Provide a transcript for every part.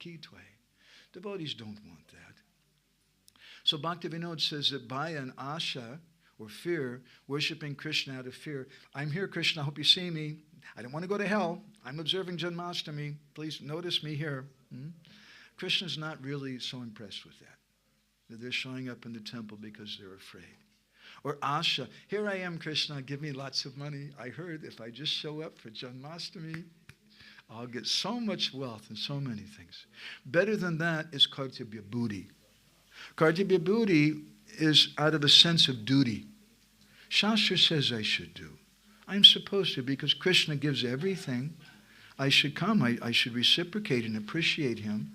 Kitwe. Devotees don't want that. So Bhaktivinoda says that Bhaya and Asha, or fear, worshipping Krishna out of fear. I'm here, Krishna, I hope you see me. I don't want to go to hell. I'm observing Janmashtami. Please notice me here. Krishna's not really so impressed with that they're showing up in the temple because they're afraid. Or Asha, here I am, Krishna, give me lots of money. I heard if I just show up for Janmashtami, I'll get so much wealth and so many things. Better than that is Kartibya Buddhi. Kartibya Buddhi is out of a sense of duty. Shastra says I should do. I'm supposed to because Krishna gives everything. I should come. I should reciprocate and appreciate him.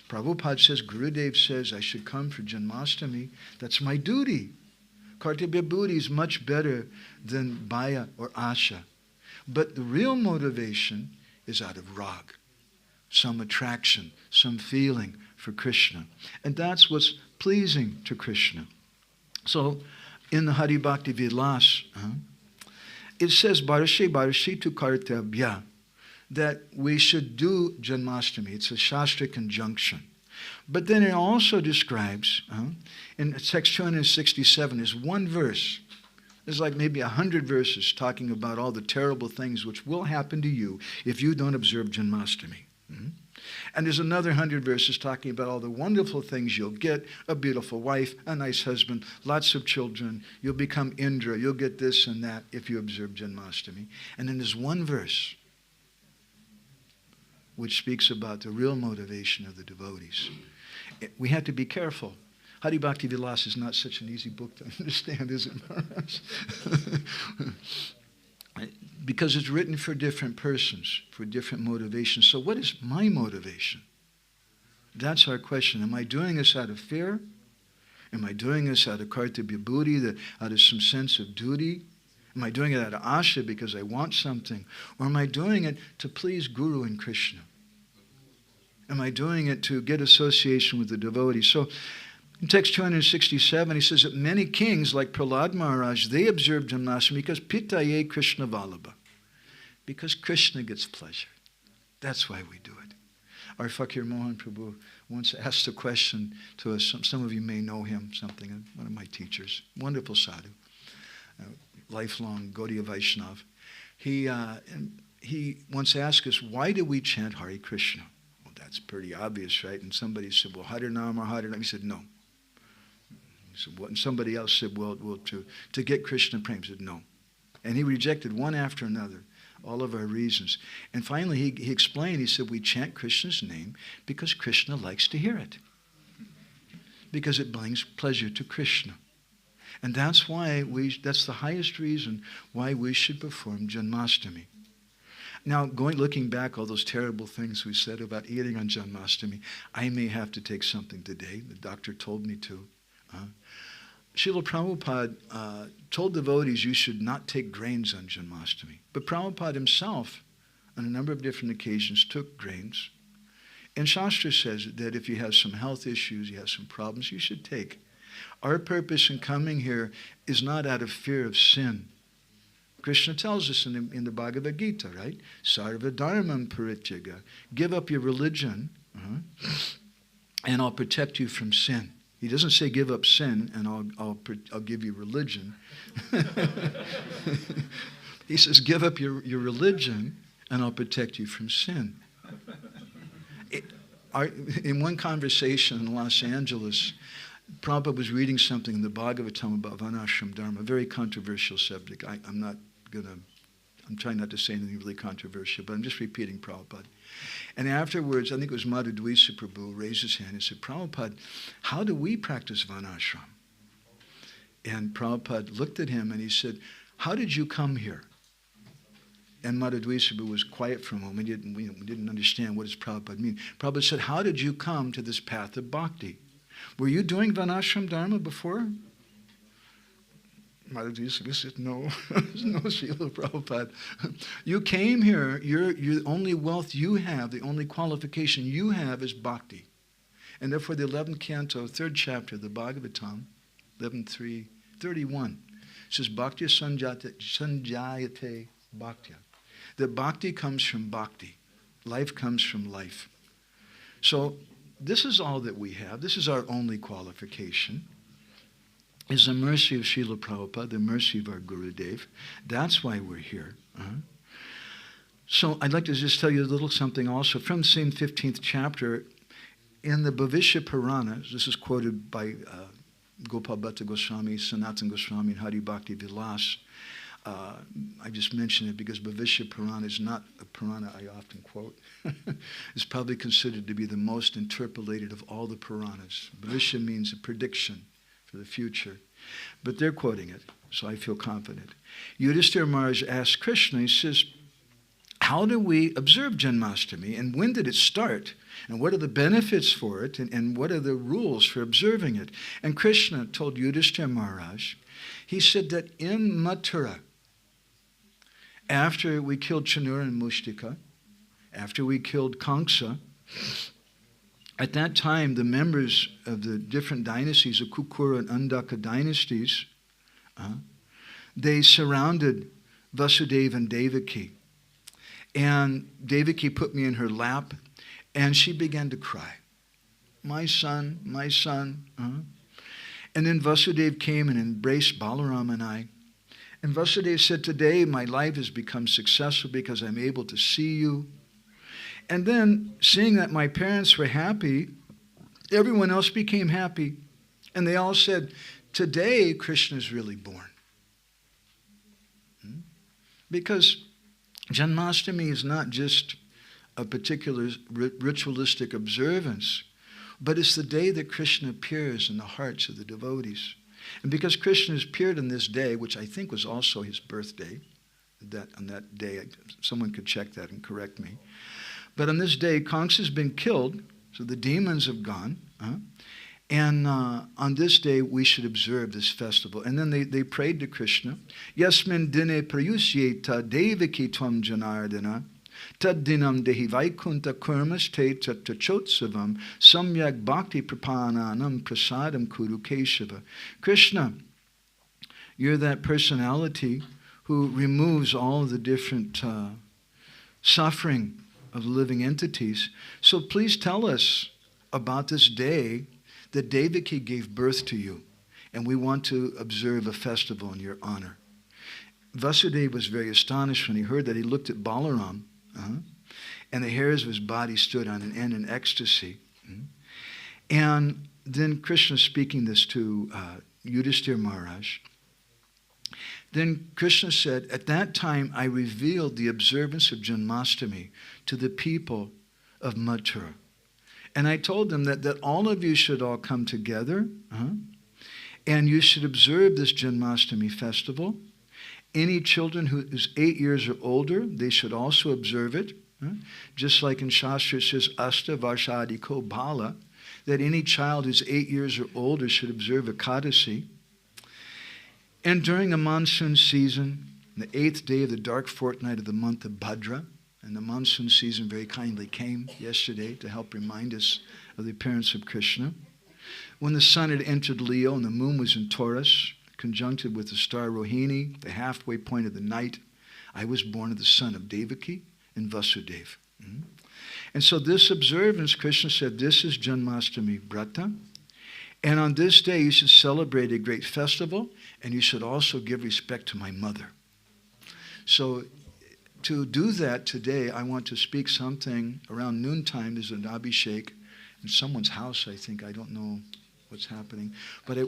Prabhupada says, Gurudev says, I should come for Janmashtami. That's my duty. Kartibya Buddhi is much better than Bhaya or Asha. But the real motivation is out of rag, some attraction, some feeling for Krishna. And that's what's pleasing to Krishna. So, in the Hari Bhakti Vilas, it says, Bharashe Bharashe tu Kartabhya, that we should do Janmashtami. It's a Shastra conjunction. But then it also describes, in text 267, is one verse. There's like maybe 100 verses talking about all the terrible things which will happen to you if you don't observe Janmashtami. And there's another 100 verses talking about all the wonderful things you'll get, a beautiful wife, a nice husband, lots of children, you'll become Indra, you'll get this and that if you observe Janmashtami. And then there's one verse which speaks about the real motivation of the devotees. We have to be careful. Hari Bhakti Vilas is not such an easy book to understand, is it, Maharaj? Because it's written for different persons, for different motivations. So what is my motivation? That's our question. Am I doing this out of fear? Am I doing this out of Kartibya Buddhi, out of some sense of duty? Am I doing it out of Asha because I want something? Or am I doing it to please Guru and Krishna? Am I doing it to get association with the devotees? So in text 267, he says that many kings, like Prahlad Maharaj, they observed Janmashtami because Pitaye Krishna Vallabha. Because Krishna gets pleasure. That's why we do it. Our Fakir Mohan Prabhu once asked a question to us. Some of you may know him, one of my teachers. Wonderful sadhu. Lifelong Gaudiya Vaishnav. He once asked us, why do we chant Hare Krishna? Well, that's pretty obvious, right? And somebody said, well, Hare Nama, Hare Nama. He said, no. He said, what? And somebody else said, well, to get Krishna prem. He said, no. And he rejected one after another, all of our reasons. And finally, he explained, he said, we chant Krishna's name because Krishna likes to hear it. Because it brings pleasure to Krishna. And that's why that's the highest reason why we should perform Janmashtami. Now, looking back, all those terrible things we said about eating on Janmashtami, I may have to take something today. The doctor told me to. Srila Prabhupada told devotees you should not take grains on Janmashtami. But Prabhupada himself, on a number of different occasions, took grains. And Shastra says that if you have some health issues, you have some problems, you should take. Our purpose in coming here is not out of fear of sin. Krishna tells us in the Bhagavad Gita, right? Sarva dharmam parityaga. Give up your religion, and I'll protect you from sin. He doesn't say give up sin and I'll give you religion. He says give up your religion and I'll protect you from sin. In one conversation in Los Angeles, Prabhupada was reading something in the Bhagavatam about Varnashram Dharma, a very controversial subject. I'm trying not to say anything really controversial, but I'm just repeating Prabhupada. And afterwards, I think it was Madhavananda Prabhu raised his hand and said, Prabhupada, how do we practice Varnashram? And Prabhupada looked at him and he said, how did you come here? And Madhavananda was quiet for a moment. We didn't understand what does Prabhupada mean. Prabhupada said, how did you come to this path of bhakti? Were you doing Varnashram Dharma before? Madhavananda said, no, no, Srila Prabhupada. You came here, your only wealth you have, the only qualification you have is bhakti. And therefore the 11th canto, 3rd chapter of the Bhagavatam, 11.3.31, says, Bhakti sanjayate bhaktya. That bhakti comes from bhakti. Life comes from life. So this is all that we have. This is our only qualification. Is the mercy of Srila Prabhupada, the mercy of our Gurudev. That's why we're here. So I'd like to just tell you a little something also from the same 15th chapter. In the Bhavishya Puranas, this is quoted by Gopal Bhatta Goswami, Sanatana Goswami, and Hari Bhakti Vilas. I just mention it because Bhavishya Purana is not a Purana I often quote. It's probably considered to be the most interpolated of all the Puranas. Bhavishya means a prediction for the future. But they're quoting it, so I feel confident. Yudhishthira Maharaj asked Krishna, he says, how do we observe Janmashtami, and when did it start? And what are the benefits for it, and what are the rules for observing it? And Krishna told Yudhishthira Maharaj, he said that in Mathura, after we killed Chanura and Mushtika, after we killed Kamsa, at that time, the members of the different dynasties, the Kukura and Andaka dynasties, they surrounded Vasudeva and Devaki. And Devaki put me in her lap, and she began to cry. My son, my son. And then Vasudeva came and embraced Balaram and I. And Vasudeva said, today my life has become successful because I'm able to see you. And then, seeing that my parents were happy, everyone else became happy. And they all said, today Krishna is really born. Because Janmashtami is not just a particular ritualistic observance, but it's the day that Krishna appears in the hearts of the devotees. And because Krishna has appeared on this day, which I think was also his birthday, that on that day, someone could check that and correct me. But on this day, Kamsa has been killed, so the demons have gone. And on this day, we should observe this festival. And then they prayed to Krishna. Yasmin dine prayusyeta devaki tvam janardana tad dinam dehi vaikunta kurmas te tatachotsavam samyak bhakti prapananam prasadam kuru keshava. Krishna, you're that personality who removes all the different suffering of living entities. So please tell us about this day that Devaki gave birth to you, and we want to observe a festival in your honor. Vasudeva was very astonished when he heard that. He looked at Balaram, and the hairs of his body stood on end in ecstasy. And then Krishna speaking this to Yudhishthira Maharaj. Then Krishna said, at that time I revealed the observance of Janmashtami to the people of Mathura. And I told them that all of you should all come together, and you should observe this Janmashtami festival. Any children who is 8 years or older, they should also observe it. Just like in Shastra it says, Asta Varshadiko Bala, that any child who's 8 years or older should observe Ekadasi. And during the monsoon season, the 8th day of the dark fortnight of the month of Bhadra, and the monsoon season very kindly came yesterday to help remind us of the appearance of Krishna. When the sun had entered Leo and the moon was in Taurus, conjuncted with the star Rohini, the halfway point of the night, I was born of the son of Devaki and Vasudeva. And so this observance, Krishna said, this is Janmashtami Brata. And on this day you should celebrate a great festival, and you should also give respect to my mother. So to do that today, I want to speak something around noontime. There's an Abhishek in someone's house, I think. I don't know what's happening. But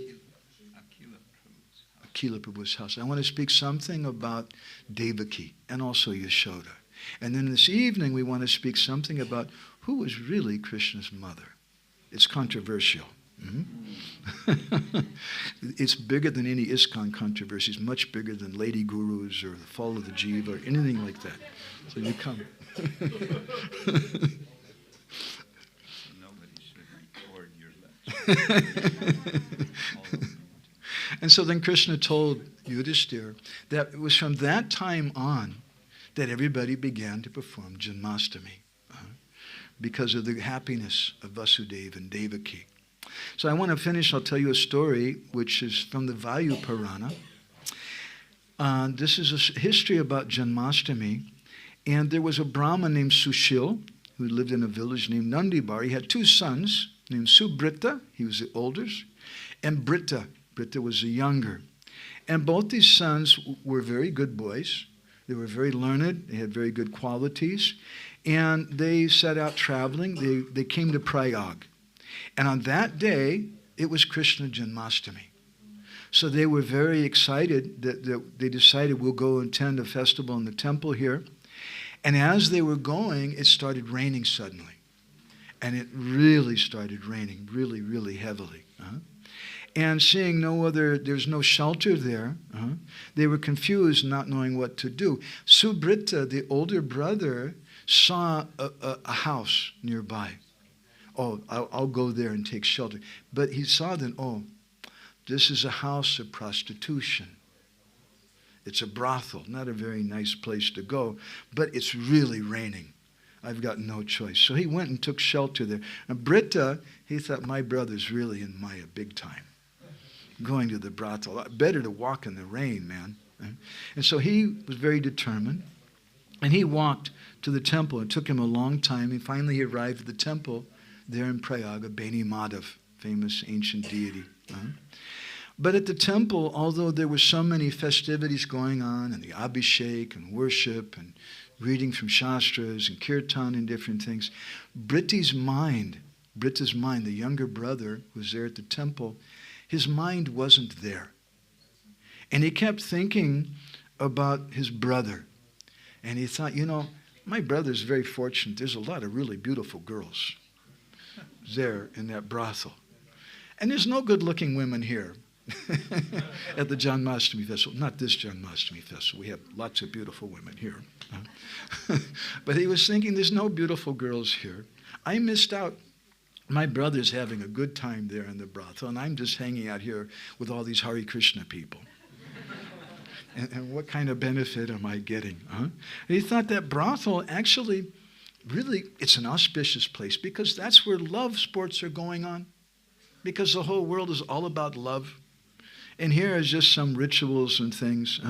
Akila Prabhu's house. I want to speak something about Devaki and also Yashoda. And then this evening we want to speak something about who was really Krishna's mother. It's controversial. It's bigger than any ISKCON controversy. It's much bigger than Lady Gurus or the fall of the Jiva or anything like that. So you come. Nobody should record your lecture. And so then Krishna told Yudhishthira that it was from that time on that everybody began to perform Janmashtami because of the happiness of Vasudeva and Devaki. So I want to finish, I'll tell you a story which is from the Vayu Purana. This is a history about Janmashtami. And there was a Brahmin named Sushil who lived in a village named Nandibar. He had two sons named Subrita, he was the oldest, and Britta. Britta was the younger. And both these sons were very good boys. They were very learned. They had very good qualities. And they set out traveling. They came to Prayag. And on that day, it was Krishna Janmashtami. So they were very excited that they decided we'll go attend a festival in the temple here. And as they were going, it started raining suddenly. And it really started raining, really, really heavily. And seeing there's no shelter there, they were confused, not knowing what to do. Subrita, the older brother, saw a house nearby. Oh, I'll go there and take shelter. But he saw then, this is a house of prostitution. It's a brothel, not a very nice place to go, but it's really raining. I've got no choice. So he went and took shelter there. And Britta, he thought, my brother's really in Maya big time. Going to the brothel. Better to walk in the rain, man. And so he was very determined. And he walked to the temple. It took him a long time. And finally he arrived at the temple there in Prayaga, Beni Madhav, famous ancient deity. But at the temple, although there were so many festivities going on, and the abhishek and worship and reading from shastras and kirtan and different things, Britta's mind, the younger brother who was there at the temple, his mind wasn't there. And he kept thinking about his brother. And he thought, my brother's very fortunate. There's a lot of really beautiful girls there in that brothel. And there's no good-looking women here at the Janmashtami festival. Not this Janmashtami festival. We have lots of beautiful women here. But he was thinking, there's no beautiful girls here. I missed out. My brother's having a good time there in the brothel, and I'm just hanging out here with all these Hare Krishna people. And what kind of benefit am I getting? And he thought that brothel actually, really, it's an auspicious place because that's where love sports are going on. Because the whole world is all about love. And here is just some rituals and things.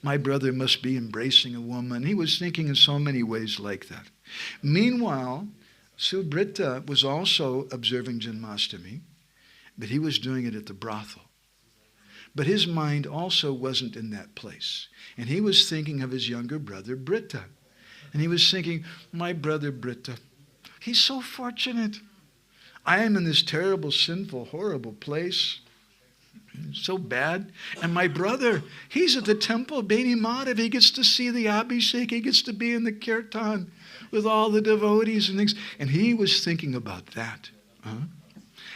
My brother must be embracing a woman. He was thinking in so many ways like that. Meanwhile, Subrita was also observing Janmashtami, but he was doing it at the brothel. But his mind also wasn't in that place. And he was thinking of his younger brother, Britta. And he was thinking, my brother Britta, he's so fortunate. I am in this terrible, sinful, horrible place. So bad. And my brother, he's at the temple, Beni Madhav. He gets to see the abhishek. He gets to be in the kirtan with all the devotees and things. And he was thinking about that.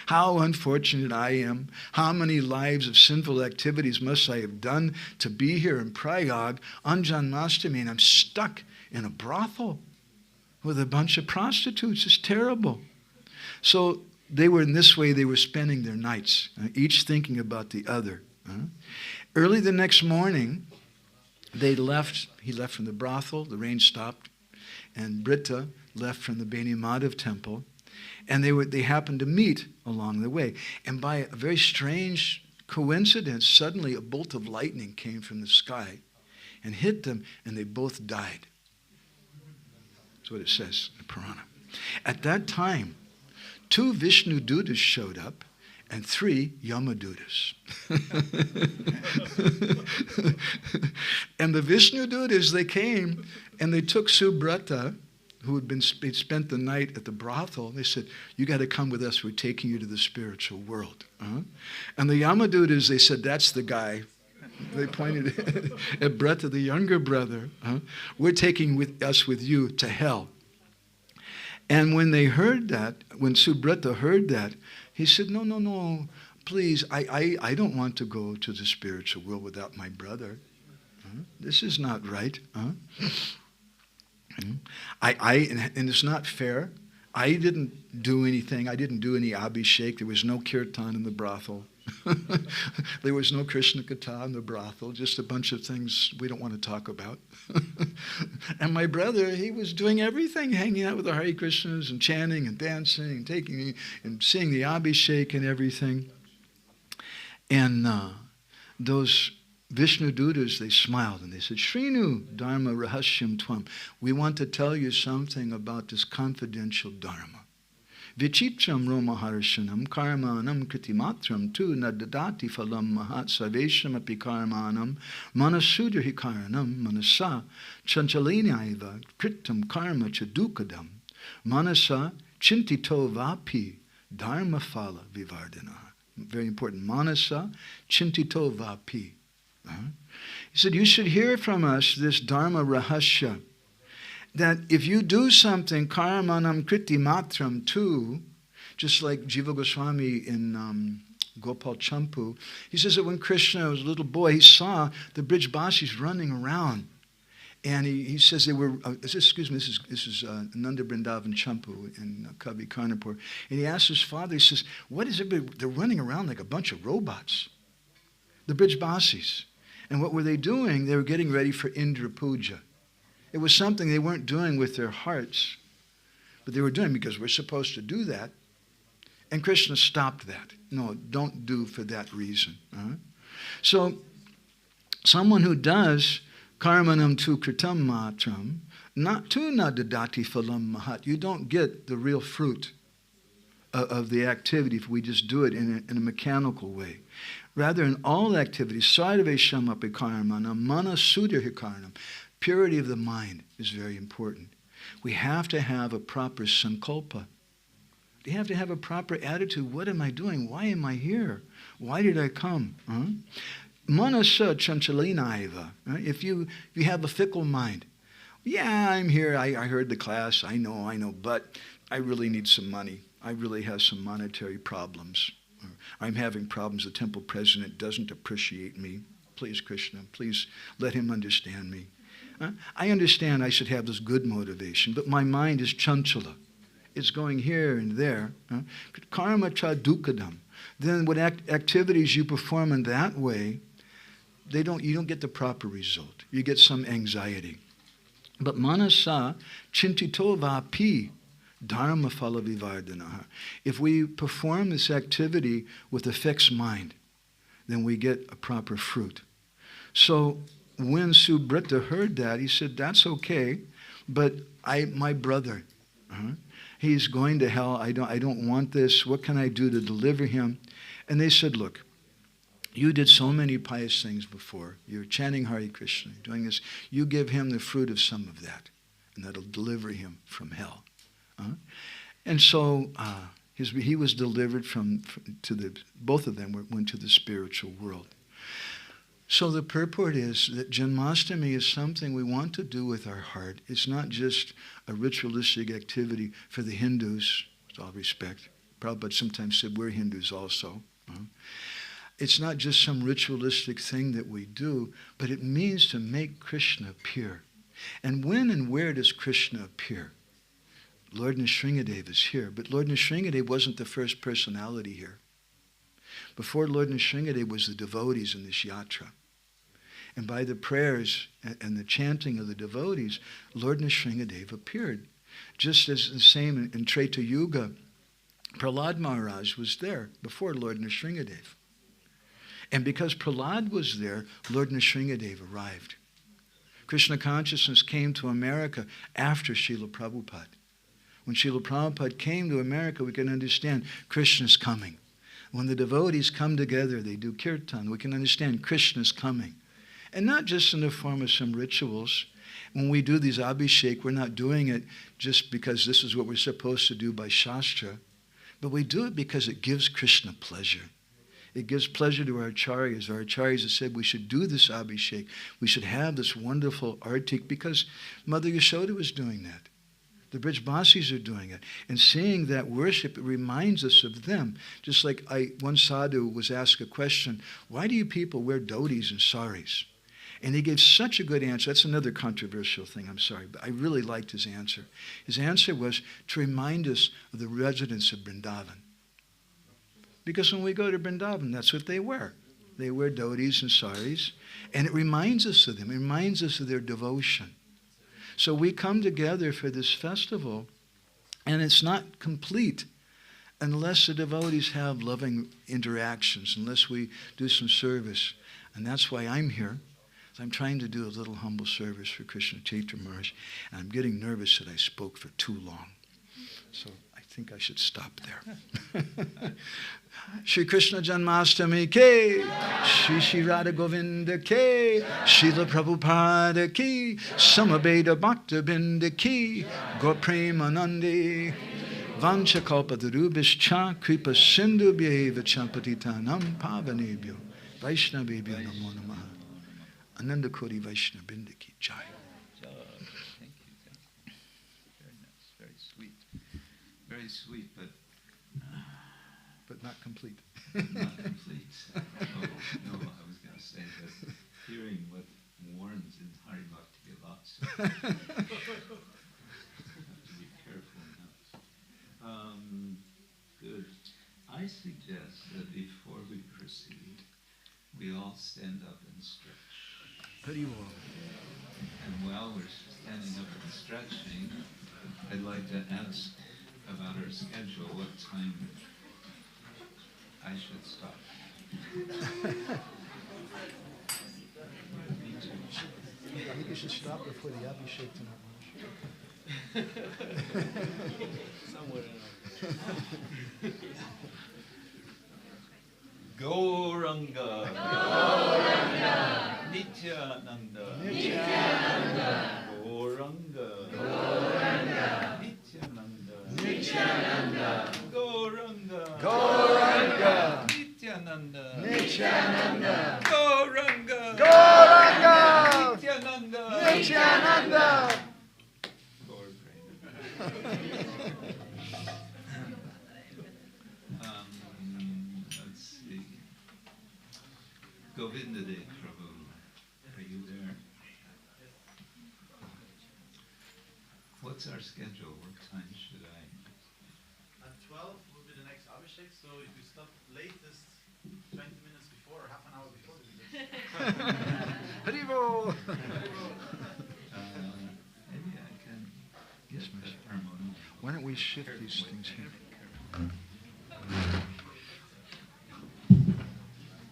How unfortunate I am. How many lives of sinful activities must I have done to be here in Prayag on Janmashtami, and I'm stuck in a brothel with a bunch of prostitutes. It's terrible. So they were in this way, they were spending their nights, each thinking about the other. Early the next morning, he left from the brothel, the rain stopped, and Britta left from the Beni Madhav temple, and they happened to meet along the way. And by a very strange coincidence, suddenly a bolt of lightning came from the sky and hit them, and they both died. That's what it says in the Purana. At that time, 2 Vishnu Dutas showed up and 3 Yamadutas. And the Vishnu Dutas, they came and they took Subrata, who had spent the night at the brothel. They said, you got to come with us. We're taking you to the spiritual world. And the Yamadutas, they said, that's the guy. They pointed at Britta, the younger brother. We're taking us with you to hell. And when they heard that, when Subrata heard that, he said, no, please, I don't want to go to the spiritual world without my brother. This is not right. And it's not fair. I didn't do anything. I didn't do any abhishek. There was no kirtan in the brothel. There was no Krishna Katha in the brothel, just a bunch of things we don't want to talk about. And my brother, he was doing everything, hanging out with the Hare Krishnas and chanting and dancing and taking and seeing the abhishek and everything. And those Vishnu Dutas, they smiled and they said, Shrinu Dharma Rahasyam Tvam. We want to tell you something about this confidential Dharma. Vichitram Romaharshanam Karmanam Kritimatram tu Nadadati Phalam Mahat Savesham Api Karmanam Manasudhi Karanam Manasa Chanchaliniaiva Kritam Karma Chadukadam Manasa Chintito Vapi Dharma Phala Vivardana. Very important. Manasa Chintito Vapi. He said, you should hear from us this Dharma Rahasya, that if you do something, karmanam kriti matram too, just like Jiva Goswami in Gopal Champu, he says that when Krishna was a little boy, he saw the Brijbasis running around. And he says they were, this is Nanda Vrindavan Champu in Kavi Karnapur. And he asked his father, he says, what is it? They're running around like a bunch of robots. The Brijbasis. And what were they doing? They were getting ready for Indra Puja. It was something they weren't doing with their hearts, but they were doing because we're supposed to do that. And Krishna stopped that. No, don't do for that reason. So, someone who does karmanam tu kritam matram, not tu nadadati phalam mahat, you don't get the real fruit of the activity if we just do it in a mechanical way. Rather, in all activities, sarvesham api karmanam manasudhikaranam, purity of the mind is very important. We have to have a proper sankalpa. We have to have a proper attitude. What am I doing? Why am I here? Why did I come? Manasa chanchalinaiva. If you have a fickle mind, yeah, I'm here, I heard the class, I know, but I really need some money. I really have some monetary problems. I'm having problems. The temple president doesn't appreciate me. Please, Krishna, please let him understand me. I understand I should have this good motivation, but my mind is chanchala. It's going here and there. Karma cha dukadam. Then what activities you perform in that way, you don't get the proper result. You get some anxiety. But manasa chintito vapi dharma phala vivardanaha. If we perform this activity with a fixed mind, then we get a proper fruit. So when Subrata heard that, he said, that's okay, but my brother, he's going to hell. I don't want this. What can I do to deliver him? And they said, look, you did so many pious things before. You're chanting Hare Krishna, doing this. You give him the fruit of some of that, and that'll deliver him from hell. And so he was delivered both of them went to the spiritual world. So the purport is that Janmashtami is something we want to do with our heart. It's not just a ritualistic activity for the Hindus, with all respect. Prabhupada sometimes said we're Hindus also. It's not just some ritualistic thing that we do, but it means to make Krishna appear. And when and where does Krishna appear? Lord Nrsingadev is here, but Lord Nrsingadev wasn't the first personality here. Before Lord Nrsingadev was the devotees in this yatra. And by the prayers and the chanting of the devotees, Lord Nrsingadev appeared. Just as the same in Treta Yuga, Prahlad Maharaj was there before Lord Nrsingadev. And because Prahlad was there, Lord Nrsingadev arrived. Krishna consciousness came to America after Srila Prabhupada. When Srila Prabhupada came to America, we can understand Krishna's coming. When the devotees come together, they do kirtan, we can understand Krishna's coming. And not just in the form of some rituals. When we do these abhishek, we're not doing it just because this is what we're supposed to do by Shastra, but we do it because it gives Krishna pleasure. It gives pleasure to our acharyas. Our acharyas have said we should do this abhishek. We should have this wonderful artik because Mother Yashoda was doing that. The Brijbasis are doing it. And seeing that worship, it reminds us of them. Just like one sadhu was asked a question, why do you people wear dhotis and saris? And he gave such a good answer. That's another controversial thing, I'm sorry, but I really liked his answer. His answer was to remind us of the residents of Vrindavan. Because when we go to Vrindavan, that's what they wear. They wear dhotis and saris, and it reminds us of them. It reminds us of their devotion. So we come together for this festival, and it's not complete unless the devotees have loving interactions, unless we do some service. And that's why I'm here. I'm trying to do a little humble service for Krishna Kshetra Maharaj, and I'm getting nervous that I spoke for too long. So I think I should stop there. Shri Krishna Janmashtami ke, Shri Radha Govinda ke, Srila Prabhupada ki, Samaveda Bhakta Binda ki, Gaur Premanande, Vancha Kalpatarubhischa, Kripa Sindhu Bhyeva Champatitanam Pavanebhyo, Vaishnavebhyo Namo Namaha. Ananda Koti Vaishnava Binda ki jai. Thank you. Very nice, very sweet. Very sweet, but not complete. Not complete. No, I was going to say that hearing what warns in Hari Bhakti a lot, so I have to be careful now. Good. I suggest that before we proceed, we all stand up and stretch. Very well. And while we're standing up and stretching, I'd like to ask about our schedule, what time I should stop. Me too. I think you should stop before the Abhishek tonight. Somewhere Gauranga. Nityananda. Gauranga. Nityananda. Gauranga. Nityananda. Gauranga. Nityananda. Let's see. Govinda De Prabhu, are you there? What's our schedule? What time should I? At 12 will be the next Abhishek, so if we stop latest 20 minutes before or half an hour before the Haribo! Maybe I can get Yes, that Master. harmonium. Why don't we shift these things here?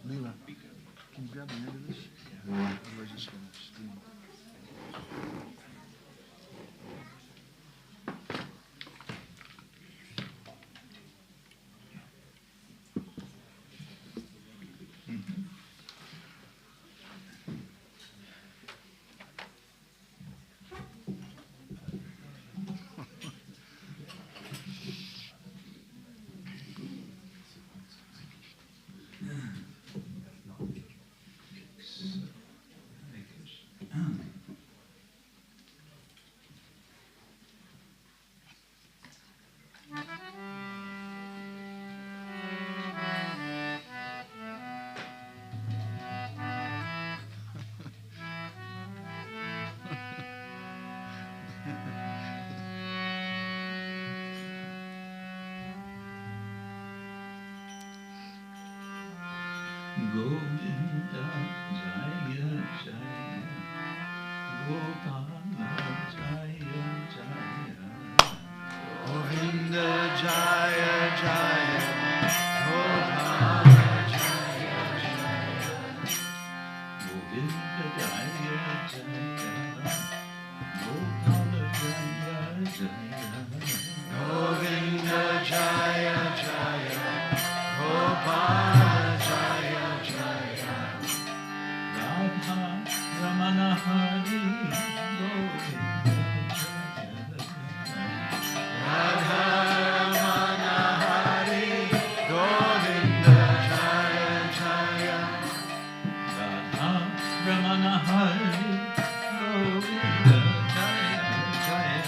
Leela, can you grab the end of this? Otherwise it's going to steam. Govinda Jaya Jaya Gopala Jaya Jaya Govinda Jaya Jaya Gopala Jaya Jaya Govinda Jaya Jaya Gopala Jaya Jaya Govinda Jaya Jaya Gopala Radha Ramana Hari Govinda Radha Ramana Hari Govinda Jaya Jaya Radha Ramana Hari Govinda Jaya Jaya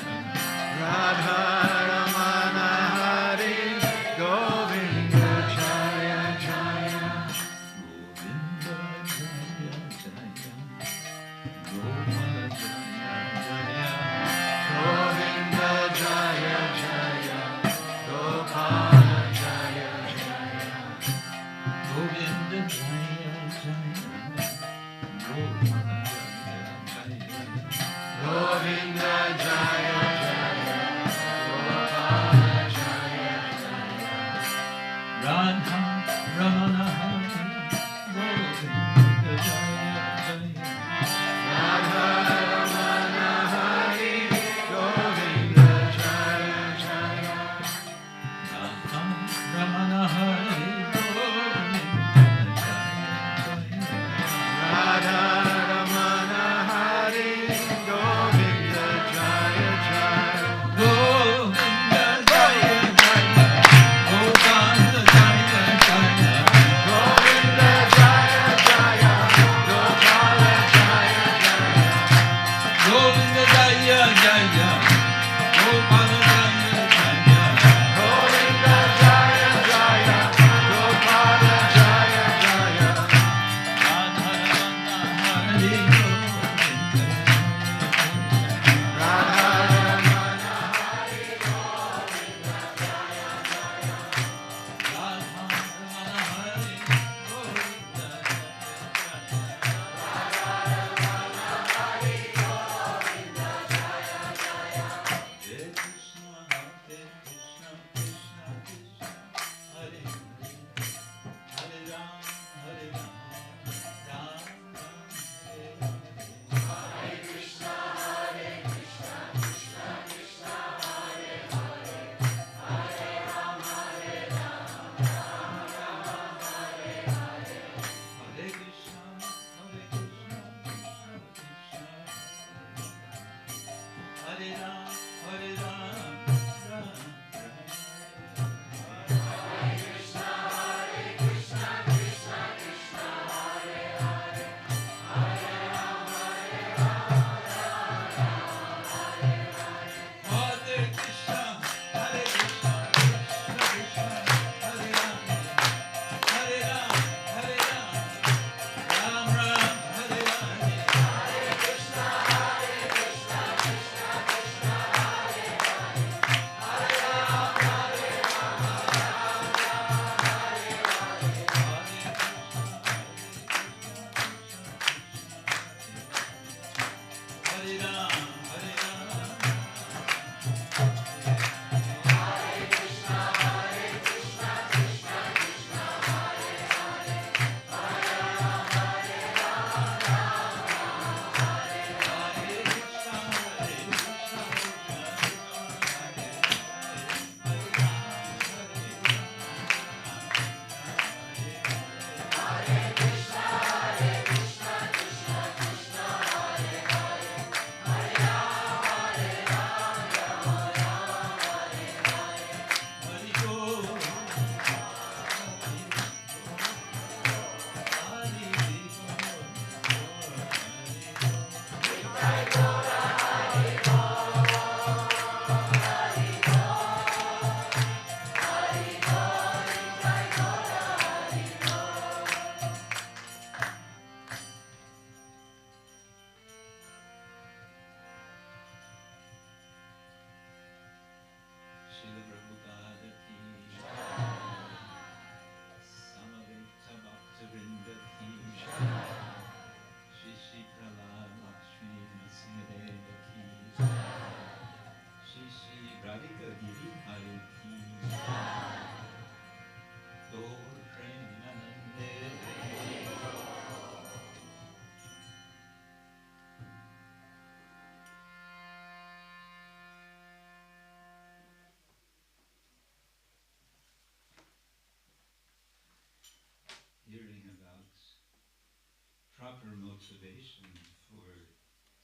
motivation for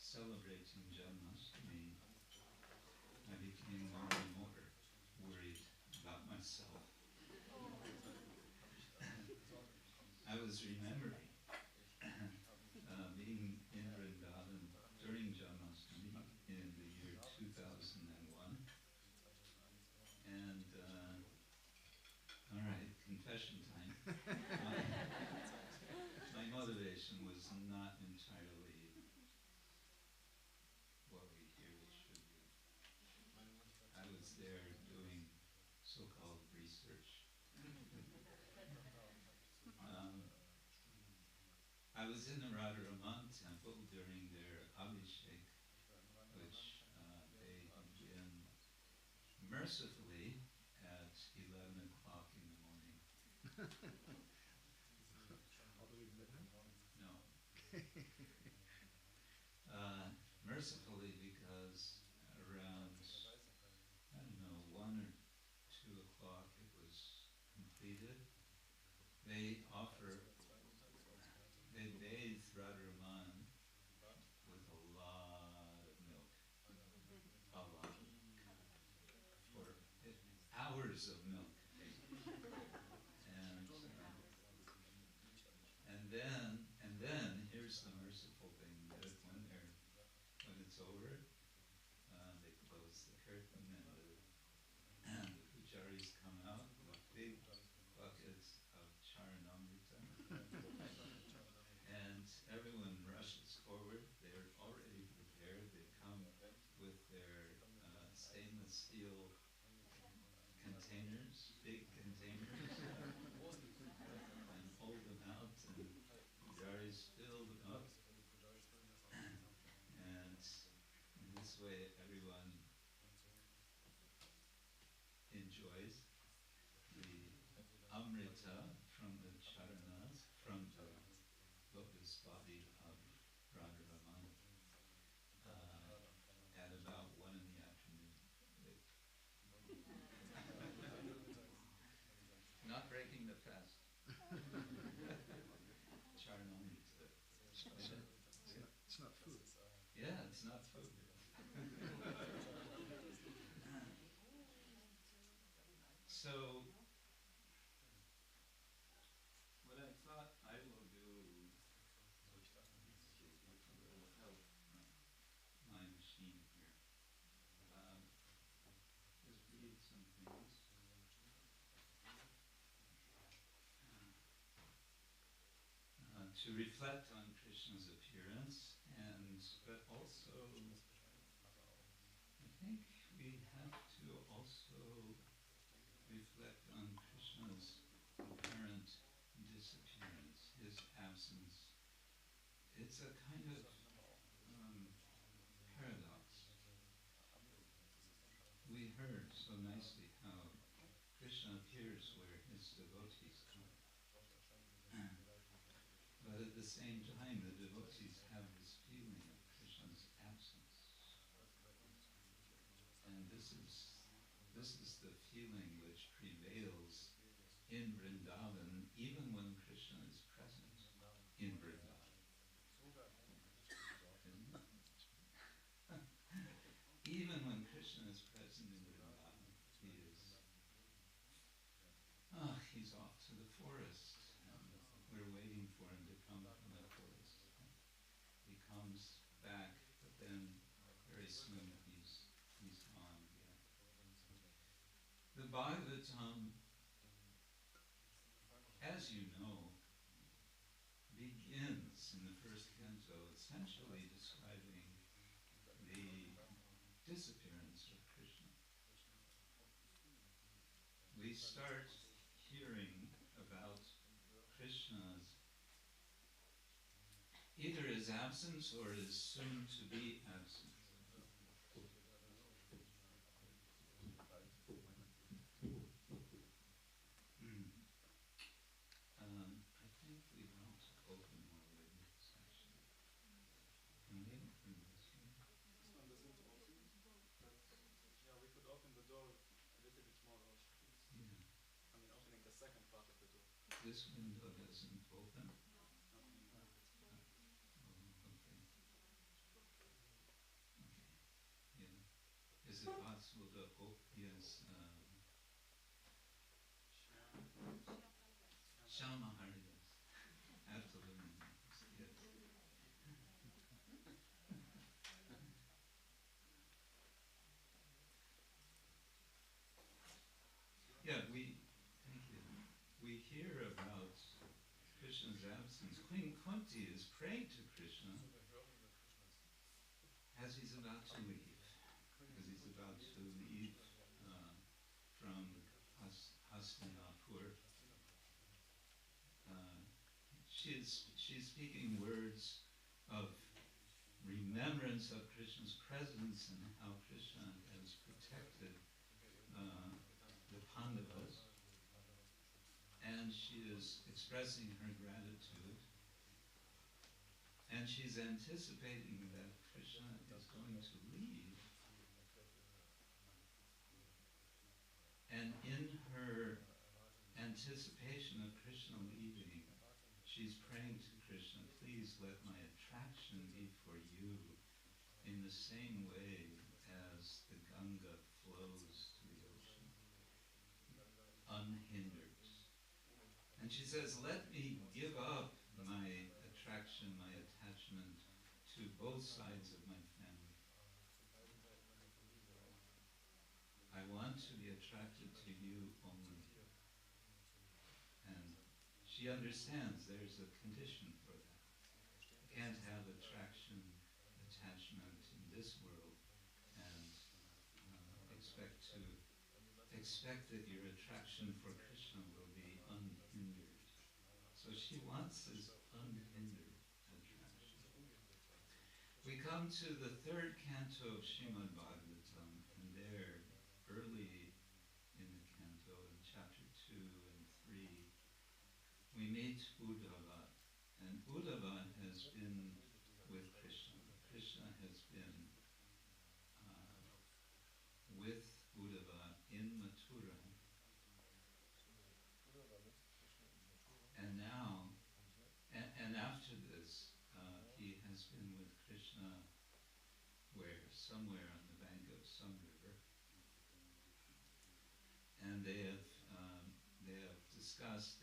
celebrating Janmashtami, I became more and more worried about myself. I was remembering being in Vrindavan during Janmashtami in the year 2001. And, all right, confession time. My motivation was not entirely what we hear it should be. I was there doing so-called research. I was in the Radharaman temple during their Abhishek, which they begin mercifully at 11 o'clock in the morning. No. Mercifully because around, I don't know, 1 or 2 o'clock it was completed. They bathe Radharaman with a lot of milk. A lot. For hours of milk. And then here's the merciful thing, that when it's over, they close the curtain and the pujaris come out with big buckets of charanamrita. And everyone rushes forward. They're already prepared. They come with their stainless steel containers, big containers, and hold them out, and pujaris fill them up. And in this way, everyone enjoys the amrita from the charanas, from the lotus body of Radharaman at about 1 in the afternoon. Not breaking the fast. Charanamrita. It's not food. Yeah, it's not food. So, what I thought I will do, will help my machine here, is read some things. To reflect on Krishna's appearance, but also, I think we have to also reflect on Krishna's apparent disappearance, his absence. It's a kind of paradox. We heard so nicely how Krishna appears where his devotees come. But at the same time, the devotees have this feeling of Krishna's absence. And this is the feeling which prevails in Vrindavan, even when Krishna is present in Vrindavan. Isn't it? Even when Krishna is present in Vrindavan, he's off to the forest. We're waiting for him to come from the forest. He comes back, but then very soon he's gone again. The Bhagavatam, as you know, begins in the first canto essentially describing the disappearance of Krishna. We start hearing about Krishna's either his absence or his soon to be absence. I think we want to open already this actually. Can we open this one? This one doesn't open, but yeah, we could open the door a little bit more also. Yeah. I mean, opening the second part of the door. This window doesn't open. Opening that. Yes, Shama Haridas. I have to learn this. Yes. Yeah, thank you. We hear about Krishna's absence. Queen Kunti is praying to Krishna as he's about to leave. As he's about to leave from Hastinapur. She's speaking words of remembrance of Krishna's presence and how Krishna has protected the Pandavas. And she is expressing her gratitude. And she's anticipating that Krishna is going to leave. And in her anticipation of Krishna leaving, she's praying to Krishna, please let my attraction be for you in the same way as the Ganga flows to the ocean, unhindered. And she says, let me give up my attraction, my attachment to both sides of my family. I want to be attracted to you only. And she understands there's a condition for that. You can't have attraction, attachment in this world and expect that your attraction for Krishna will be unhindered. So she wants this unhindered attraction. We come to the third canto of Srimad Bhagavatam, and there, early in the canto, in chapter 2 and 3, we meet Uddhava. And Uddhava has been with Krishna. Krishna has been with Uddhava in Mathura. And now, and after this, he has been with Krishna where? Somewhere on the bank of some river. And they have discussed,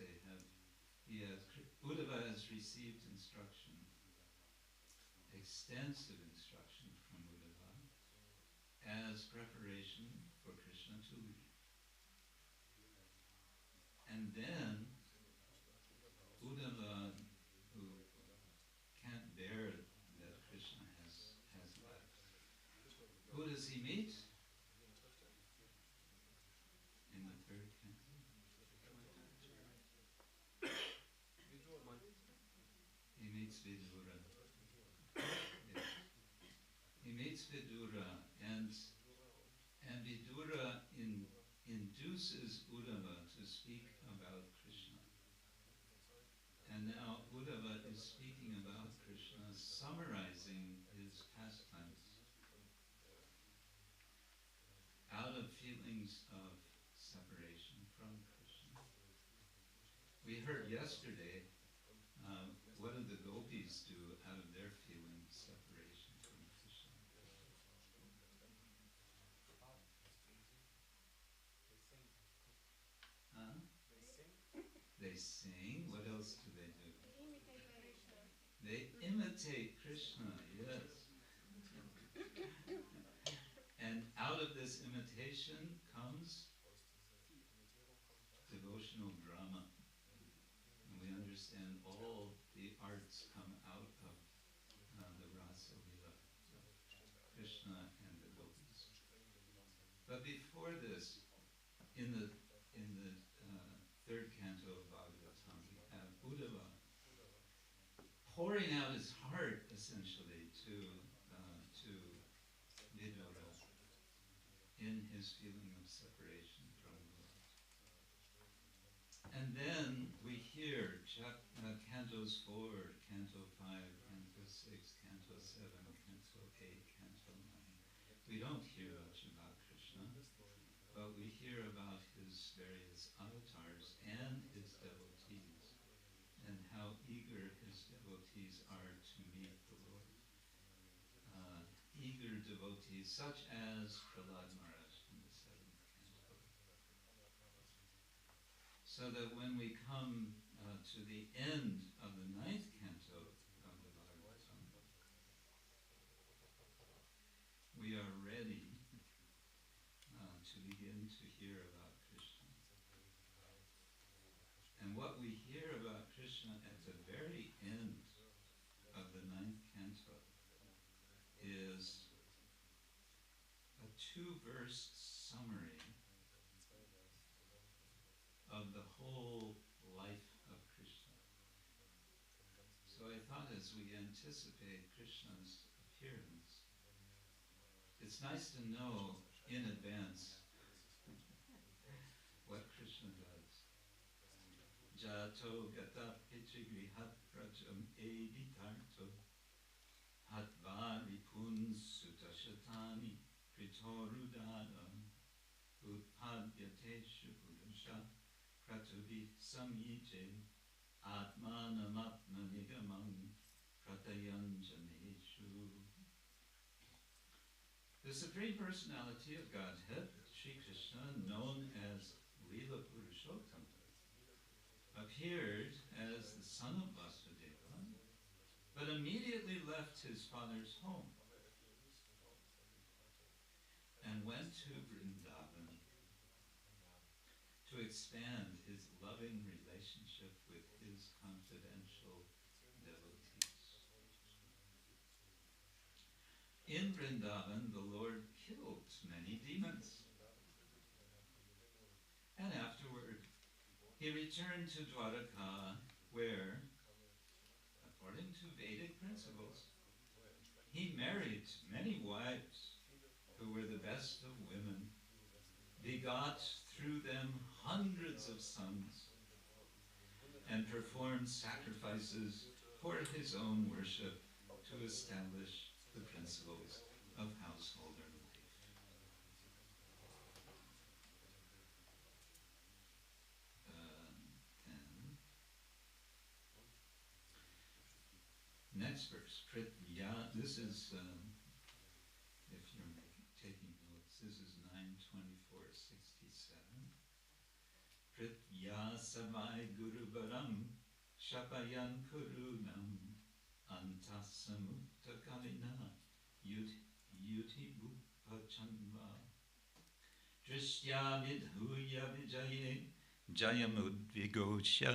Uddhava has received instruction, extensive instruction from Uddhava, as preparation for Krishna to leave. And then Uddhava, who can't bear that Krishna has left, who does he meet? In the third canto? He meets Vidura. Yeah. He meets Vidura, and Vidura induces Uddhava to speak about Krishna. And now Uddhava is speaking about Krishna, summarizing his pastimes out of feelings of separation from Krishna. We heard yesterday, what do the gopis do out of their feeling of separation from Krishna? Huh? They sing. What else do they do? They imitate Krishna, yes. And out of this imitation comes devotional drama. And we understand all the arts come out of the Rasa Lila, Krishna and the gopis. But before this, in the third canto of Bhagavatam, we have Uddhava pouring out his heart, essentially, to Vidura in his feeling of separation from the Lord. And then we hear cantos 4, canto 5, canto 6, canto 7, canto 8, canto 9. We don't hear much about Krishna, but we hear about his various avatars and his devotees, and how eager his devotees are to meet the Lord. Eager devotees such as Prahlad Maharaj in the 7th So that when we come to the end of the 9th canto of the Bhagavatam, we are ready to begin to hear about Krishna. And what we hear about Krishna at the very end of the 9th canto is a 2-verse summary of the whole life of Krishna. So I thought as we anticipate Krishna's appearance, it's nice to know in advance what Krishna does. Jato gata pichigrihat prajam editarto hatva ripun sutashatani pritorudana utpadyateshu purusha pratubi samyije atmanamapnanigamam pratayanjaneshu. The Supreme Personality of Godhead, Sri Krishna, known as Lila Purushottam, appeared as the son of Vasudeva, but immediately left his father's home and went to Vrindavan to expand his loving relationship with his confidential devotees. In Vrindavan, the Lord killed many demons. And afterward, he returned to Dwaraka, where, according to Vedic principles, he married many wives who were the best of women, begot through them hundreds of sons, and performed sacrifices for his own worship to establish the principles of householder life. Next verse, Pritya. This is, if you're taking notes, this is 9:24:67. Pritya savai guruvaram shapayan kurunam antasamutta kalina yuti bhupachanva drishtya vidhuya vijaye jayamudvigosya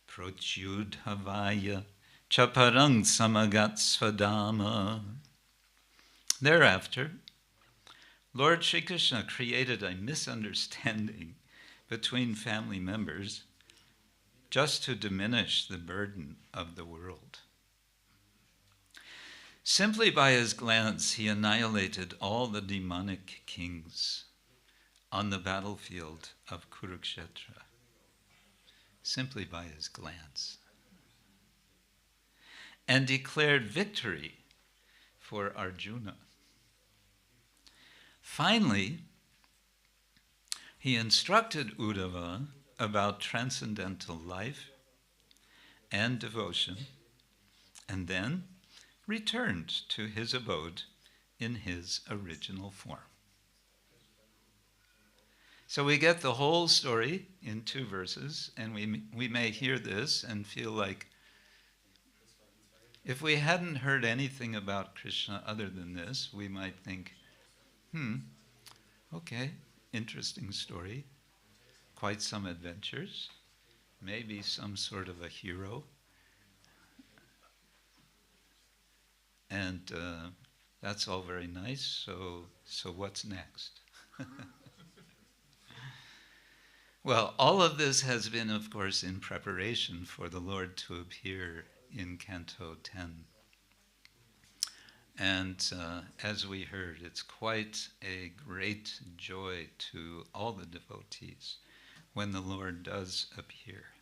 protyudhavaya chaparang samagat svadama. Thereafter, Lord Sri Krishna created a misunderstanding between family members just to diminish the burden of the world. Simply by his glance, he annihilated all the demonic kings on the battlefield of Kurukshetra. Simply by his glance. And declared victory for Arjuna. Finally, he instructed Uddhava about transcendental life and devotion, and then returned to his abode in his original form. So we get the whole story in 2 verses, and we may hear this and feel like, if we hadn't heard anything about Krishna other than this, we might think, okay, interesting story, quite some adventures, maybe some sort of a hero. And that's all very nice, so what's next? Well, all of this has been, of course, in preparation for the Lord to appear in Canto 10. And as we heard, it's quite a great joy to all the devotees when the Lord does appear.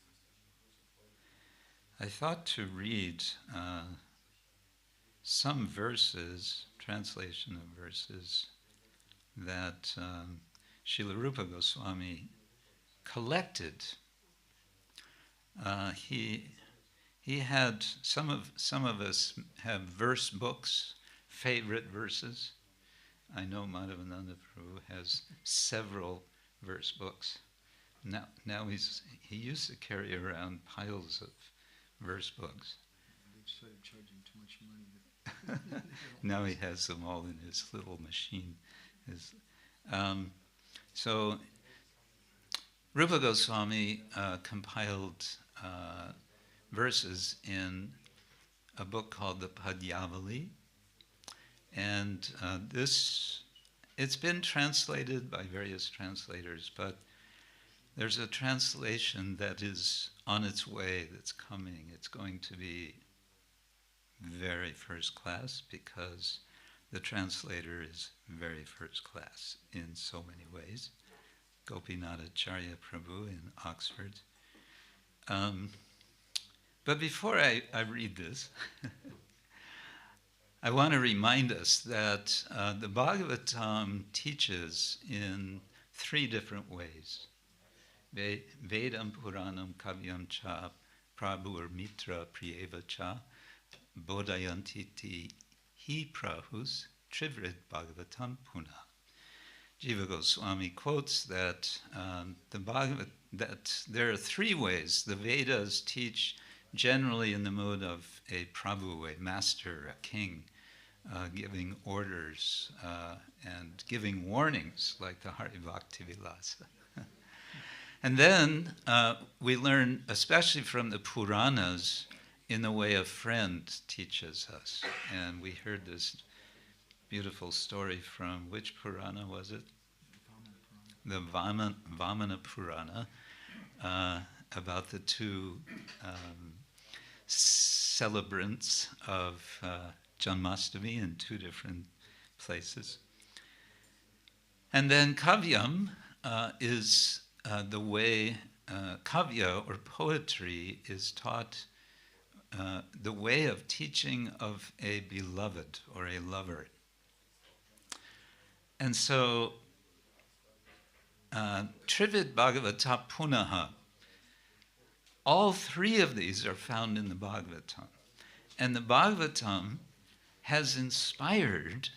I thought to read some verses, translation of verses, that Srila Rupa Goswami collected. He had, some of us have verse books, favorite verses. I know Madhavananda Prabhu has several verse books now he used to carry around piles of verse books. They've started charging too much money. Now he has them all in his little machine. So Rupa Goswami compiled verses in a book called the Padyavali, and it's been translated by various translators, but there's a translation that is on its way, that's coming. It's going to be very first class because the translator is very first class in so many ways. Gopinathacharya Prabhu in Oxford. But before I read this, I want to remind us that the Bhagavatam teaches in three different ways. Vedam Puranam Kavyam Cha Prabhur Mitra Priyeva Cha Bodhayantiti Hi Prahus Trivrit Bhagavatam Puna. Jiva Goswami quotes that that there are three ways. The Vedas teach generally in the mood of a Prabhu, a master, a king, giving orders and giving warnings like the Hari Bhakti Vilasa. And then we learn, especially from the Puranas, in the way a friend teaches us. And we heard this beautiful story from which Purana was it? The Vamana Purana, about the two celebrants of Janmashtami in two different places. And then Kavyam is the way, Kavya or poetry is taught, the way of teaching of a beloved or a lover. And so, Trivid Bhagavata Punaha, all three of these are found in the Bhagavatam. And the Bhagavatam has inspired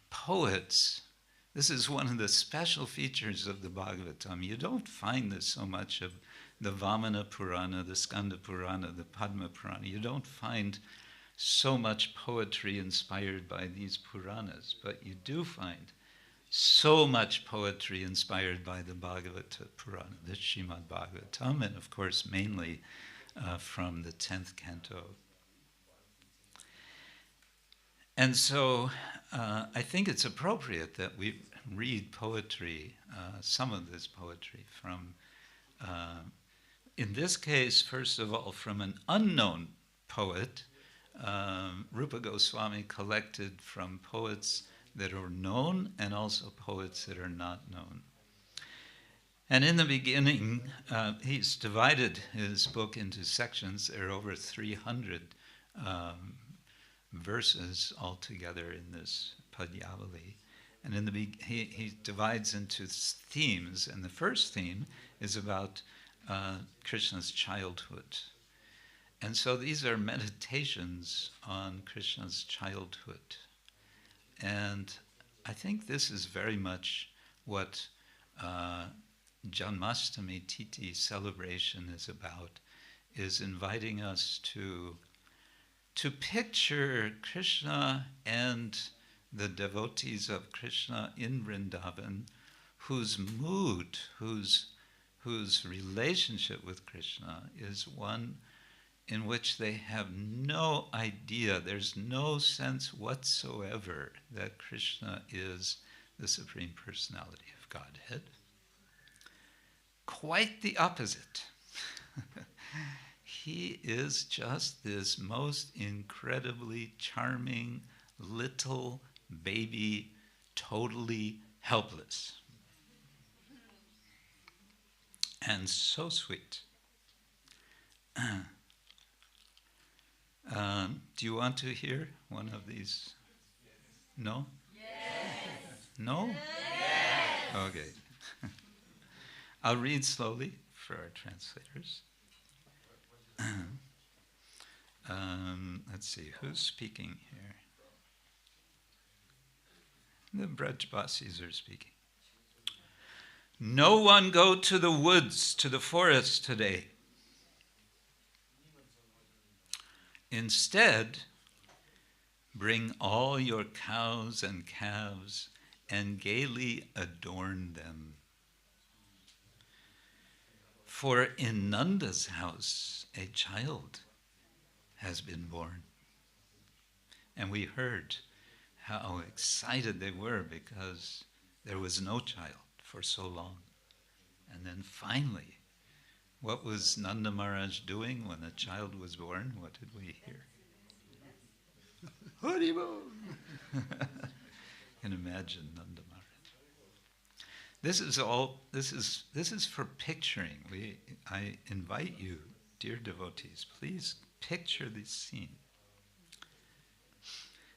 poets. This is one of the special features of the Bhagavatam. You don't find this so much of the Vamana Purana, the Skanda Purana, the Padma Purana. You don't find so much poetry inspired by these Puranas, but you do find so much poetry inspired by the Bhagavata Purana, the Srimad Bhagavatam, and of course mainly from the 10th canto. And so I think it's appropriate that we read poetry, some of this poetry from, in this case, first of all, from an unknown poet. Rupa Goswami collected from poets that are known and also poets that are not known. And in the beginning, he's divided his book into sections. There are over 300 verses altogether in this Padyavali. And he divides into themes. And the first theme is about Krishna's childhood. And so these are meditations on Krishna's childhood. And I think this is very much what Janmashtami Titi celebration is about, is inviting us to picture Krishna and the devotees of Krishna in Vrindavan, whose mood, whose relationship with Krishna is one in which they have no idea, there's no sense whatsoever that Krishna is the Supreme Personality of Godhead. Quite the opposite. He is just this most incredibly charming little baby, totally helpless. And so sweet. Do you want to hear one of these? No? Yes. No? Yes. Okay. I'll read slowly for our translators. Let's see, who's speaking here? The Brajbasis are speaking. No one go to the woods, to the forest today. Instead, bring all your cows and calves and gaily adorn them. For in Nanda's house a child has been born. And we heard how excited they were because there was no child for so long. And then finally, what was Nanda Maharaj doing when a child was born? What did we hear? Haribol! You can imagine Nanda Maharaj. This is for picturing. I invite you, dear devotees, please picture this scene.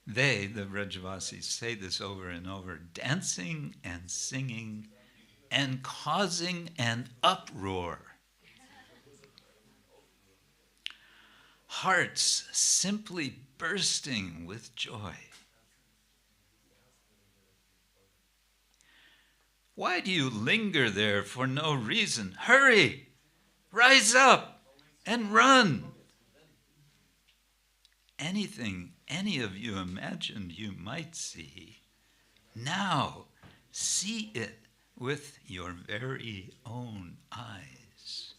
They, the Vrajavasis, say this over and over, dancing and singing and causing an uproar. Hearts simply bursting with joy. Why do you linger there for no reason? Hurry! Rise up and run! Anything any of you imagined you might see, now see it with your very own eyes.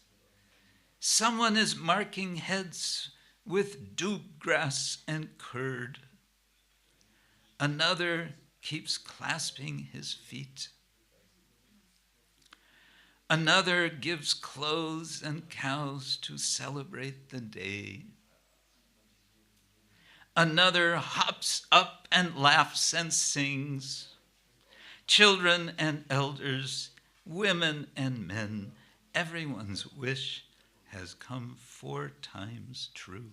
Someone is marking heads with doob grass and curd. Another keeps clasping his feet. Another gives clothes and cows to celebrate the day. Another hops up and laughs and sings. Children and elders, women and men, everyone's wish has come 4 times true.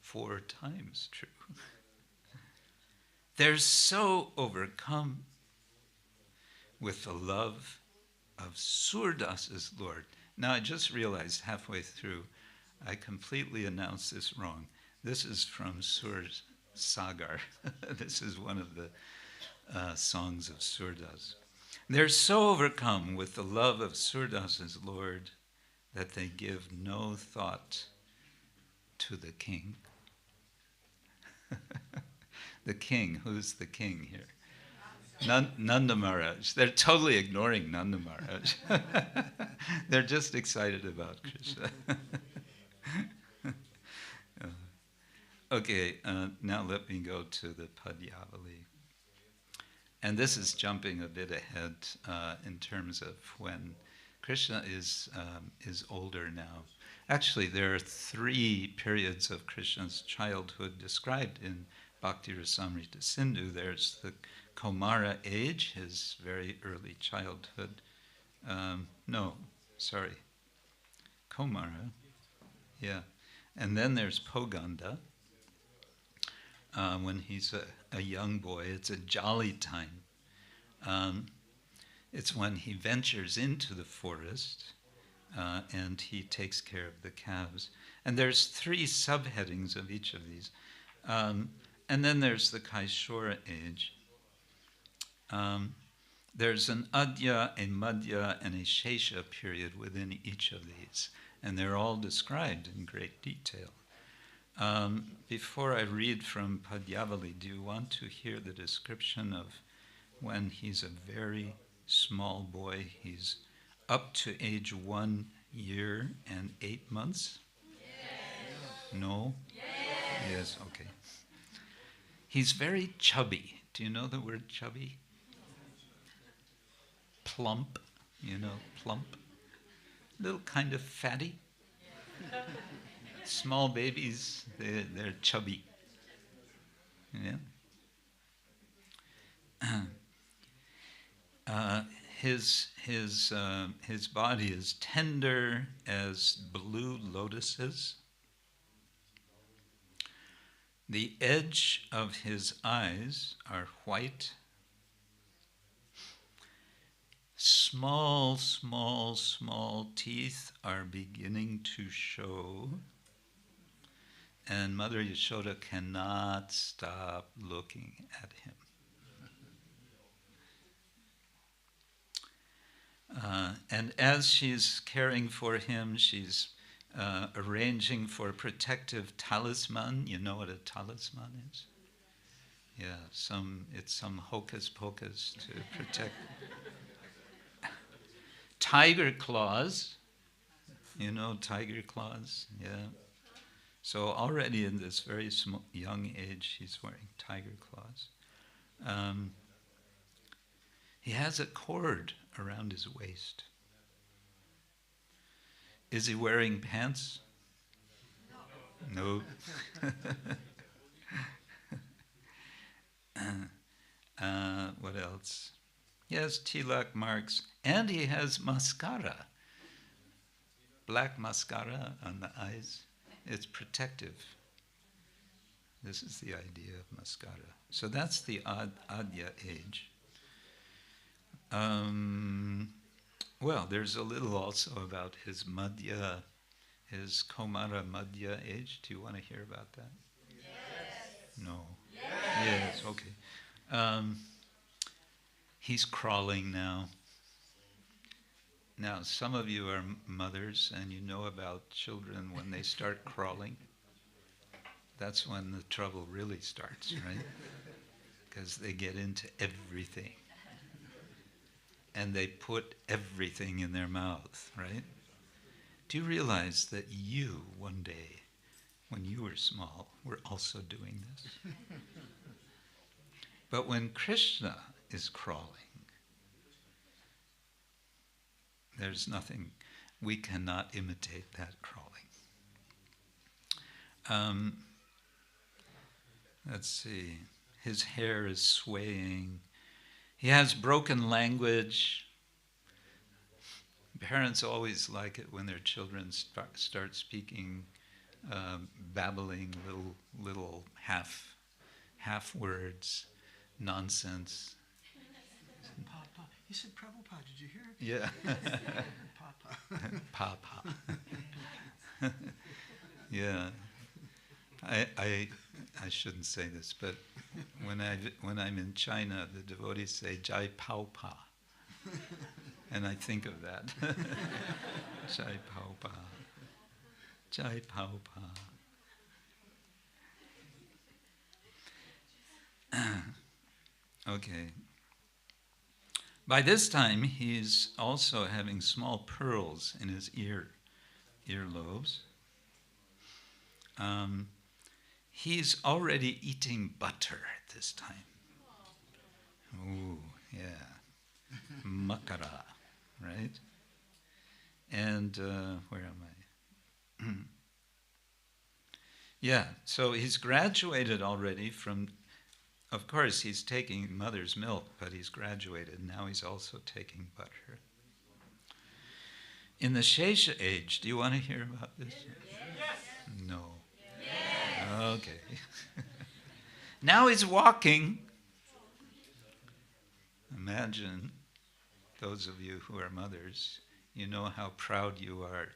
4 times true. They're so overcome with the love of Surdas's Lord. Now I just realized halfway through, I completely announced this wrong. This is from Sur Sagar. This is one of the songs of Surdas. They're so overcome with the love of Surdas's Lord that they give no thought to the king. The king, who's the king here? Nanda Maharaj. They're totally ignoring Nanda Maharaj. They're just excited about Krishna. Okay, now let me go to the Padyavali. And this is jumping a bit ahead in terms of when Krishna is older now. Actually, there are 3 periods of Krishna's childhood described in Bhakti Rasamrita Sindhu. There's the Kaumara age, his very early childhood. Kaumara, yeah. And then there's Poganda, when he's a young boy. It's a jolly time. It's when he ventures into the forest and he takes care of the calves. And there's 3 subheadings of each of these. And then there's the Kaishora age. There's an Adya, a Madhya, and a Shesha period within each of these. And they're all described in great detail. Before I read from Padyavali, do you want to hear the description of when he's a very small boy? He's up to age 1 year and 8 months? Yes. No? Yes. Yes, okay. He's very chubby. Do you know the word chubby? Plump, plump. Little kind of fatty. Small babies, they're chubby. Yeah. His body is tender as blue lotuses. The edge of his eyes are white. Small, small, small teeth are beginning to show. And Mother Yashoda cannot stop looking at him. And as she's caring for him, she's arranging for a protective talisman. You know what a talisman is? Yeah, it's some hocus pocus to protect. Tiger claws. You know tiger claws? Yeah. So already in this very young age, he's wearing tiger claws. He has a cord around his waist. Is he wearing pants? No. What else? He has tilak marks, and he has mascara. Black mascara on the eyes. It's protective. This is the idea of mascara. So that's the Adya age. Well, there's a little also about his Madhya, his Komara Madhya age. Do you want to hear about that? Yes. No. Yes. Okay. He's crawling now. Now, some of you are mothers and you know about children when they start crawling. That's when the trouble really starts, right? Because they get into everything. And they put everything in their mouth, right? Do you realize that you, one day, when you were small, were also doing this? But when Krishna is crawling, there's nothing, we cannot imitate that crawling. Let's see, his hair is swaying. He has broken language. Parents always like it when their children start speaking, babbling little half words, nonsense. Papa. He said, Prabhupada, did you hear? Yeah. Papa. Papa. Yeah. I shouldn't say this, but when I'm in China, the devotees say Jai Pao Pa, and I think of that. Jai Pao Pa, Jai Pao Pa. Okay. By this time, he's also having small pearls in his earlobes. He's already eating butter at this time. Ooh, yeah. Makara, right? And where am I? Yeah, so he's graduated already from, of course, he's taking mother's milk, but he's graduated. Now he's also taking butter. In the Shesha age, do you want to hear about this? Yes. No. Okay. Now he's walking. Imagine, those of you who are mothers, you know how proud you are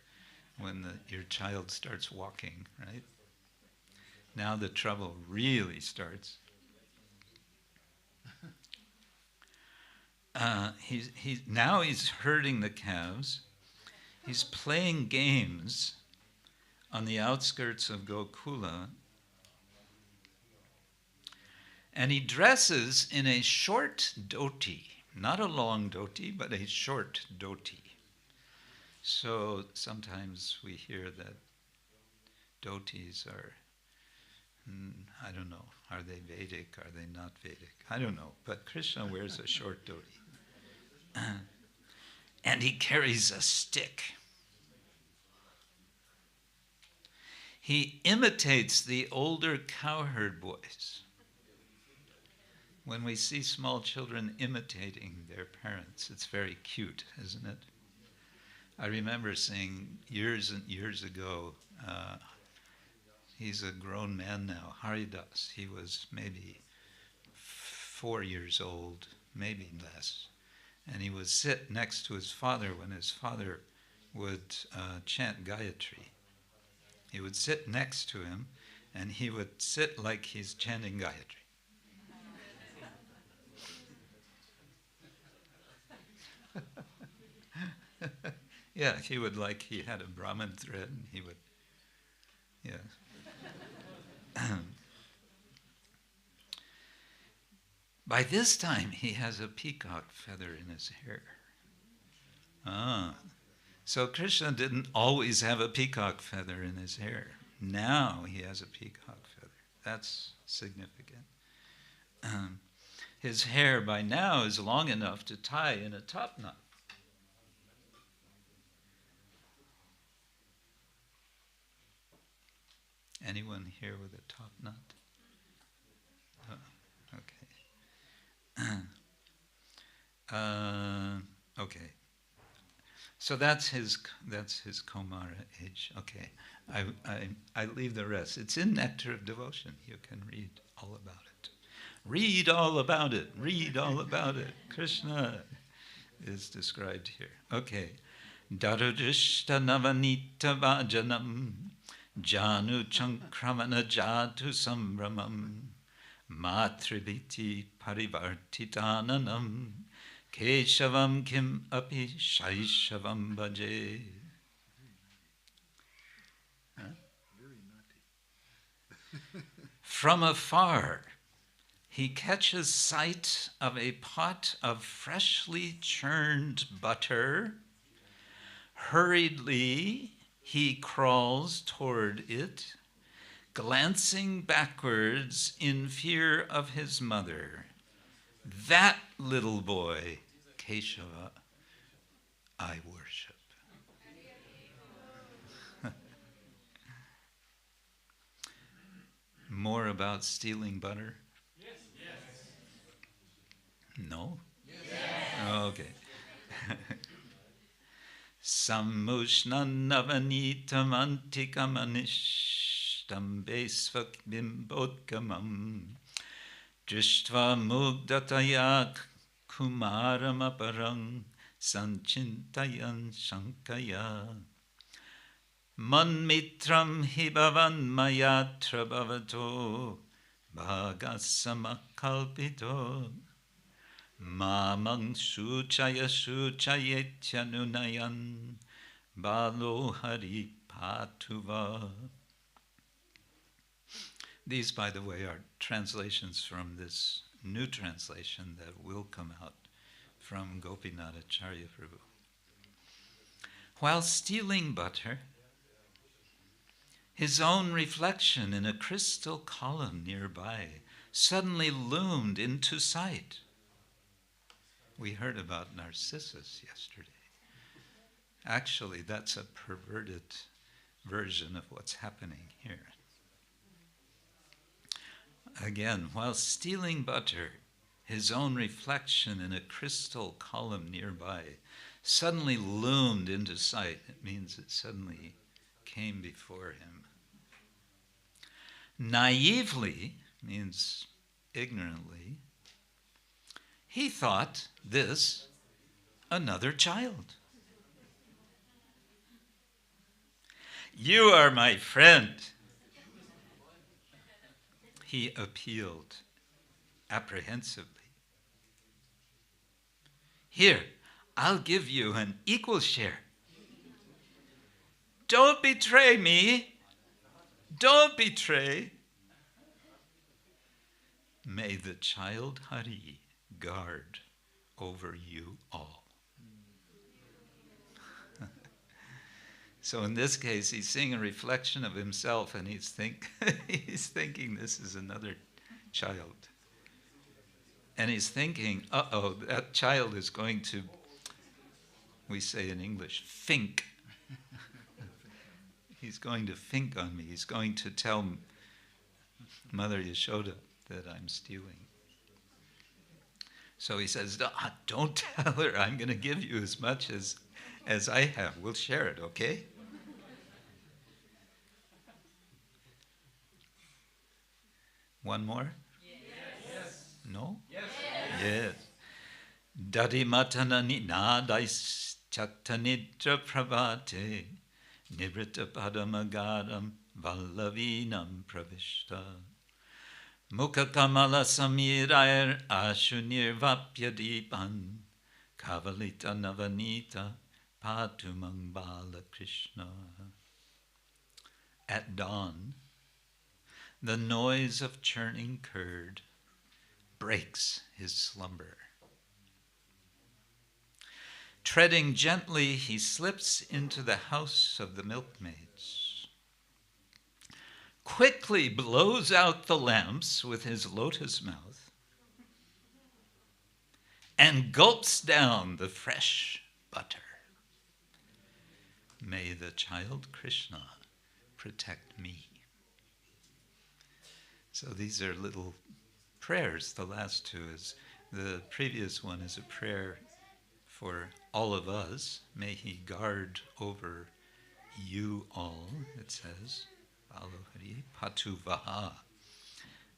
when your child starts walking, right? Now the trouble really starts. Now he's herding the calves. He's playing games on the outskirts of Gokula. And he dresses in a short dhoti, not a long dhoti, but a short dhoti. So sometimes we hear that dhotis are, I don't know, are they Vedic, are they not Vedic? I don't know, but Krishna wears a short dhoti. And he carries a stick. He imitates the older cowherd boys. When we see small children imitating their parents, it's very cute, isn't it? I remember seeing years and years ago, he's a grown man now, Haridas. He was maybe 4 years old, maybe less. And he would sit next to his father when his father would chant Gayatri. He would sit next to him, and he would sit like he's chanting Gayatri. Yeah, he would he had a Brahmin thread, and he would, yeah. By this time, he has a peacock feather in his hair. So Krishna didn't always have a peacock feather in his hair. Now he has a peacock feather. That's significant. His hair by now is long enough to tie in a top knot. Anyone here with a top knot? Oh, okay. Okay. So that's his Komara age. Okay. I leave the rest. It's in Nectar of Devotion. You can read all about it. Read all about it. Read all about it. Krishna is described here. Okay. Darudrishta navanita vajanam janu chankramana jatu sambramam matribhiti parivartitananam keshavam kim api shaishavam bhaje. From afar, he catches sight of a pot of freshly churned butter. Hurriedly, he crawls toward it, glancing backwards in fear of his mother. That little boy, Keshava, I worship. More about stealing butter? Yes. No? Yes. Okay. Sammushnan navanitam antikamanishtam besvak bimbodkamam drishtva mugdataya kumaram aparang sanchintayan shankaya manmitram hibavan mayatra bhavato bhagasamakkalpito mamang suchaya suchayetyanunayan balo hari patuva. These, by the way, are translations from this new translation that will come out from Gopinath Acharya Prabhu. While stealing butter, his own reflection in a crystal column nearby suddenly loomed into sight. We heard about Narcissus yesterday. Actually, that's a perverted version of what's happening here. Again, while stealing butter, his own reflection in a crystal column nearby suddenly loomed into sight. It means it suddenly came before him. Naively means ignorantly. He thought this another child. You are my friend, he appealed apprehensively. Here, I'll give you an equal share. Don't betray me. Don't betray. May the child Hari guard over you all. So in this case, he's seeing a reflection of himself, and he's thinking this is another child. And he's thinking, that child is going to, we say in English, think. He's going to think on me. He's going to tell Mother Yashoda that I'm stealing. So he says, don't tell her. I'm going to give you as much as I have. We'll share it, okay? One more? Yes. No? Yes. Yes. Dadimatana ninadais chaktanitra pravate nivrita padamagaram vallavinam pravishta mukha kamala samirair ashunir vapyadipan kavalita navanita patu mang bala Krishna. At dawn, the noise of churning curd breaks his slumber. Treading gently, he slips into the house of the milkmaids, quickly blows out the lamps with his lotus mouth, and gulps down the fresh butter. May the child Krishna protect me. So these are little prayers. The last two is, the previous one is a prayer for all of us. May he guard over you all, it says. Alohari patu vaha.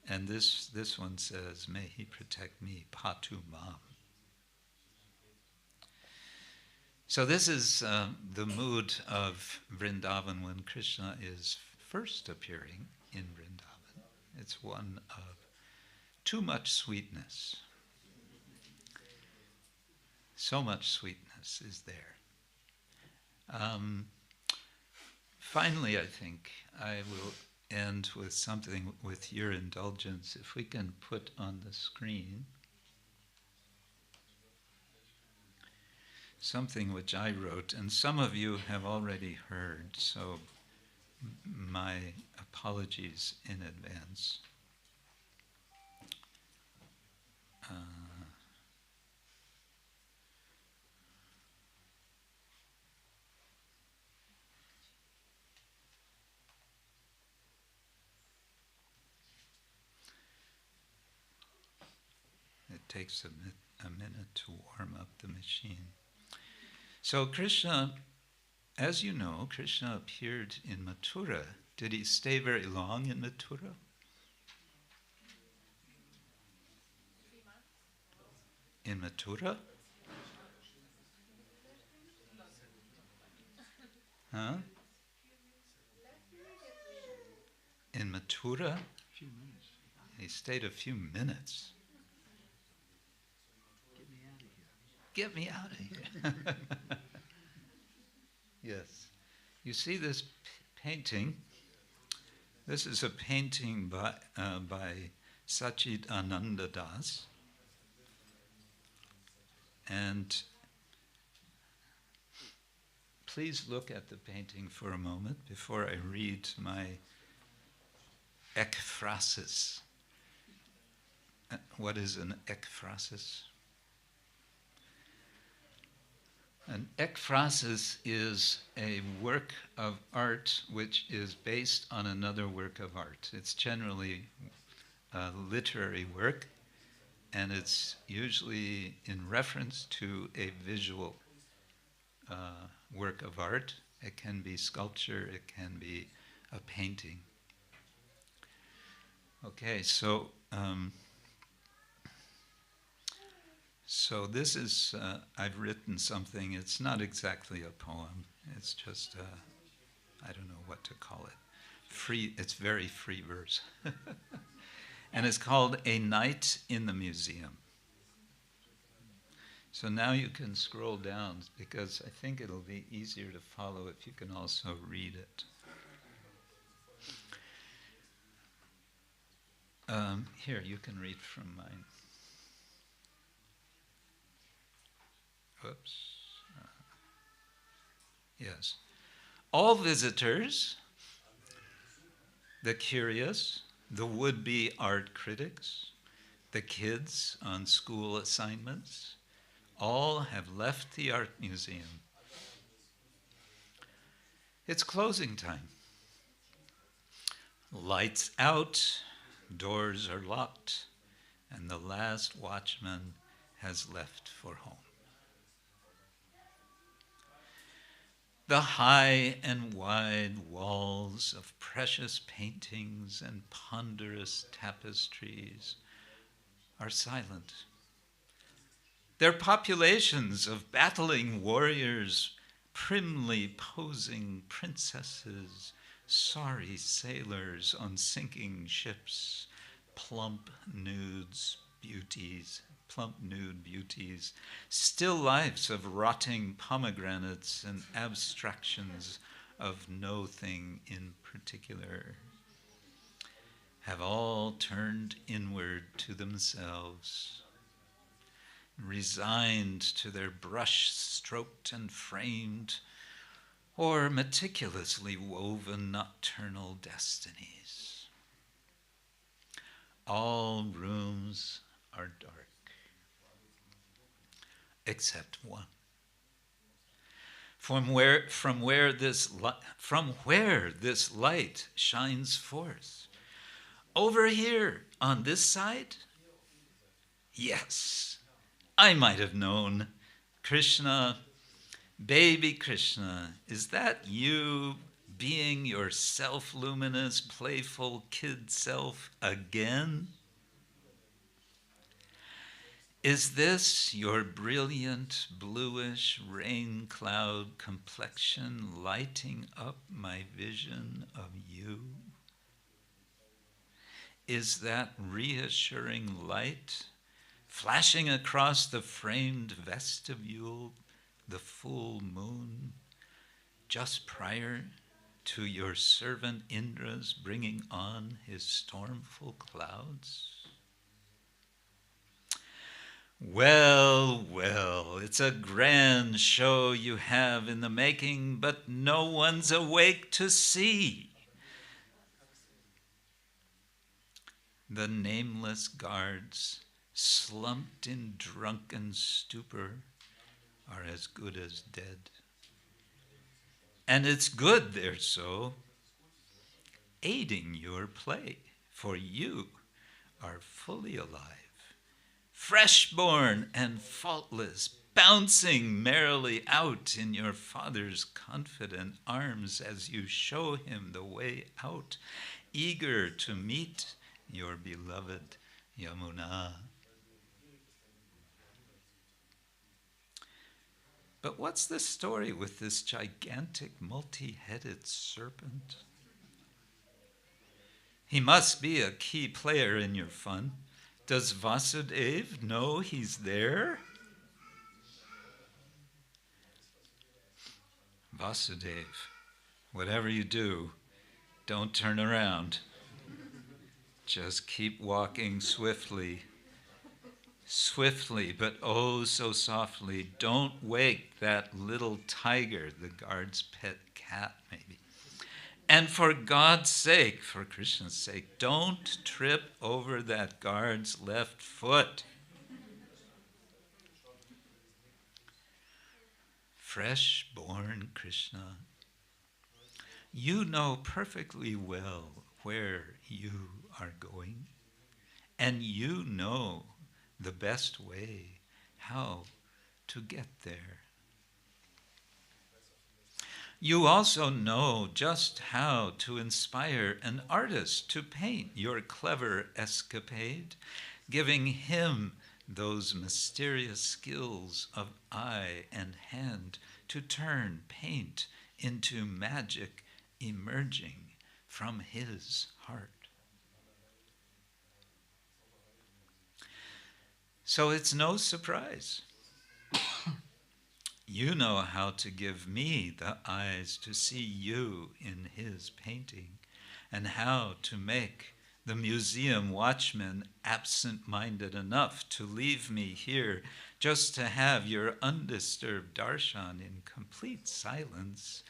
And this one says, may he protect me, patu mam. So this is the mood of Vrindavan when Krishna is first appearing in Vrindavan. It's one of too much sweetness. So much sweetness is there. Finally, I think I will end with something, with your indulgence. If we can put on the screen something which I wrote, and some of you have already heard, so my apologies in advance. It takes a minute to warm up the machine. So Krishna, as you know, Krishna appeared in Mathura. Did he stay very long in Mathura? In Mathura? Huh? In Mathura? He stayed a few minutes. Get me out of here. Yes. You see this painting? This is a painting by Sachit Ananda Das. And please look at the painting for a moment before I read my ekphrasis. What is an ekphrasis? An ekphrasis is a work of art which is based on another work of art. It's generally a literary work, and it's usually in reference to a visual work of art. It can be sculpture, it can be a painting. Okay, so this is, I've written something. It's not exactly a poem. It's just, I don't know what to call it. Free. It's very free verse. And it's called A Night in the Museum. So now you can scroll down, because I think it'll be easier to follow if you can also read it. Here, you can read from mine. Whoops. Yes. All visitors, the curious, the would-be art critics, the kids on school assignments, all have left the art museum. It's closing time. Lights out, doors are locked, and the last watchman has left for home. The high and wide walls of precious paintings and ponderous tapestries are silent. Their populations of battling warriors, primly posing princesses, sorry sailors on sinking ships, plump nudes, beauties, plump nude beauties, still lifes of rotting pomegranates and abstractions of no thing in particular, have all turned inward to themselves, resigned to their brush-stroked and framed or meticulously woven nocturnal destinies. All rooms are dark, except one. From where this light shines forth. Over here, on this side? Yes, I might have known. Krishna, baby Krishna, is that you being your self-luminous, playful kid self again? Is this your brilliant, bluish rain cloud complexion lighting up my vision of you? Is that reassuring light flashing across the framed vestibule, the full moon, just prior to your servant Indra's bringing on his stormful clouds? Well, well, it's a grand show you have in the making, but no one's awake to see. The nameless guards, slumped in drunken stupor, are as good as dead. And it's good they're so, aiding your play, for you are fully alive, fresh-born and faultless, bouncing merrily out in your father's confident arms as you show him the way out, eager to meet your beloved Yamuna. But what's the story with this gigantic multi-headed serpent? He must be a key player in your fun. Does Vasudeva know he's there? Vasudeva, whatever you do, don't turn around. Just keep walking swiftly. Swiftly, but oh so softly. Don't wake that little tiger, the guard's pet cat maybe. And for God's sake, for Krishna's sake, don't trip over that guard's left foot. Fresh-born Krishna, you know perfectly well where you are going, and you know the best way how to get there. You also know just how to inspire an artist to paint your clever escapade, giving him those mysterious skills of eye and hand to turn paint into magic emerging from his heart. So it's no surprise. You know how to give me the eyes to see you in his painting, and how to make the museum watchman absent-minded enough to leave me here just to have your undisturbed darshan in complete silence,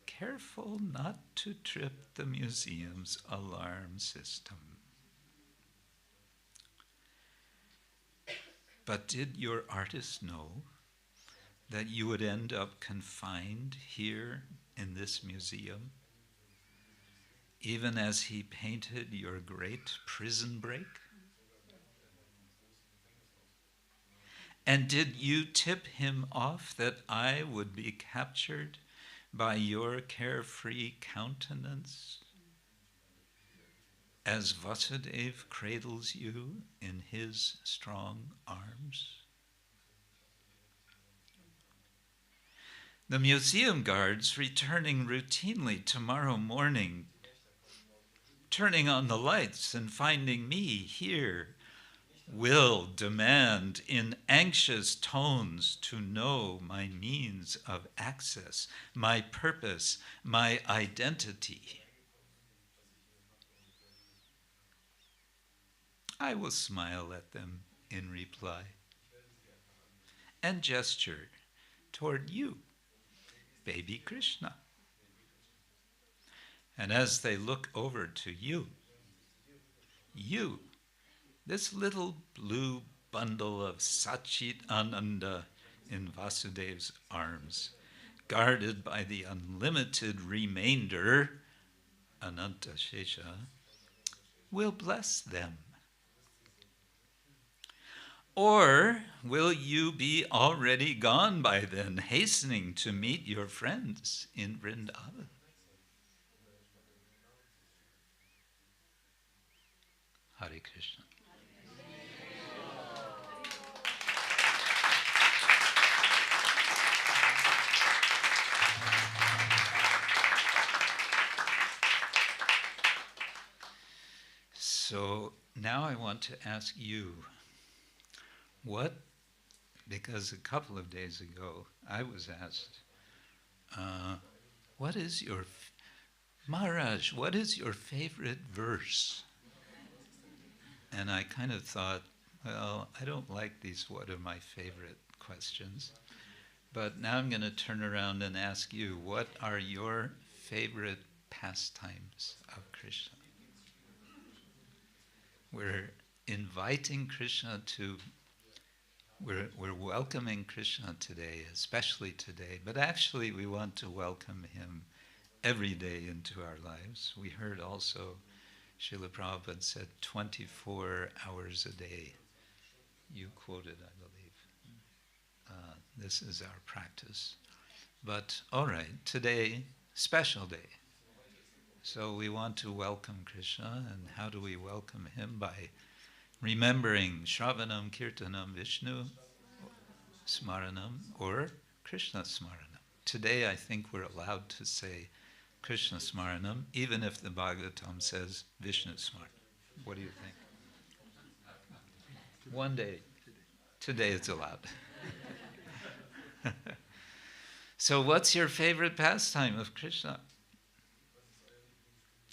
careful not to trip the museum's alarm system. But did your artist know that you would end up confined here in this museum, even as he painted your great prison break? And did you tip him off that I would be captured by your carefree countenance as Vasudeva cradles you in his strong arms? The museum guards returning routinely tomorrow morning, turning on the lights and finding me here, will demand in anxious tones to know my means of access, my purpose, my identity. I will smile at them in reply and gesture toward you, baby Krishna. And as they look over to you, this little blue bundle of Sachit Ananda in Vasudev's arms, guarded by the unlimited remainder, Ananta Shesha, will bless them. Or will you be already gone by then, hastening to meet your friends in Vrindavan? Hare Krishna. So now I want to ask you, because a couple of days ago I was asked, Maharaj, what is your favorite verse? And I kind of thought, well, I don't like these what are my favorite questions. But now I'm going to turn around and ask you, what are your favorite pastimes of Krishna? We're inviting Krishna we're welcoming Krishna today, especially today, but actually we want to welcome him every day into our lives. We heard also, Srila Prabhupada said 24 hours a day. You quoted, I believe. This is our practice. But all right, today, special day. So we want to welcome Krishna, and how do we welcome him? By remembering Shravanam, Kirtanam, Vishnu, Smaranam, or Krishna Smaranam. Today I think we're allowed to say Krishna Smaranam, even if the Bhagavatam says Vishnu Smaranam. What do you think? One day. Today it's allowed. So what's your favorite pastime of Krishna?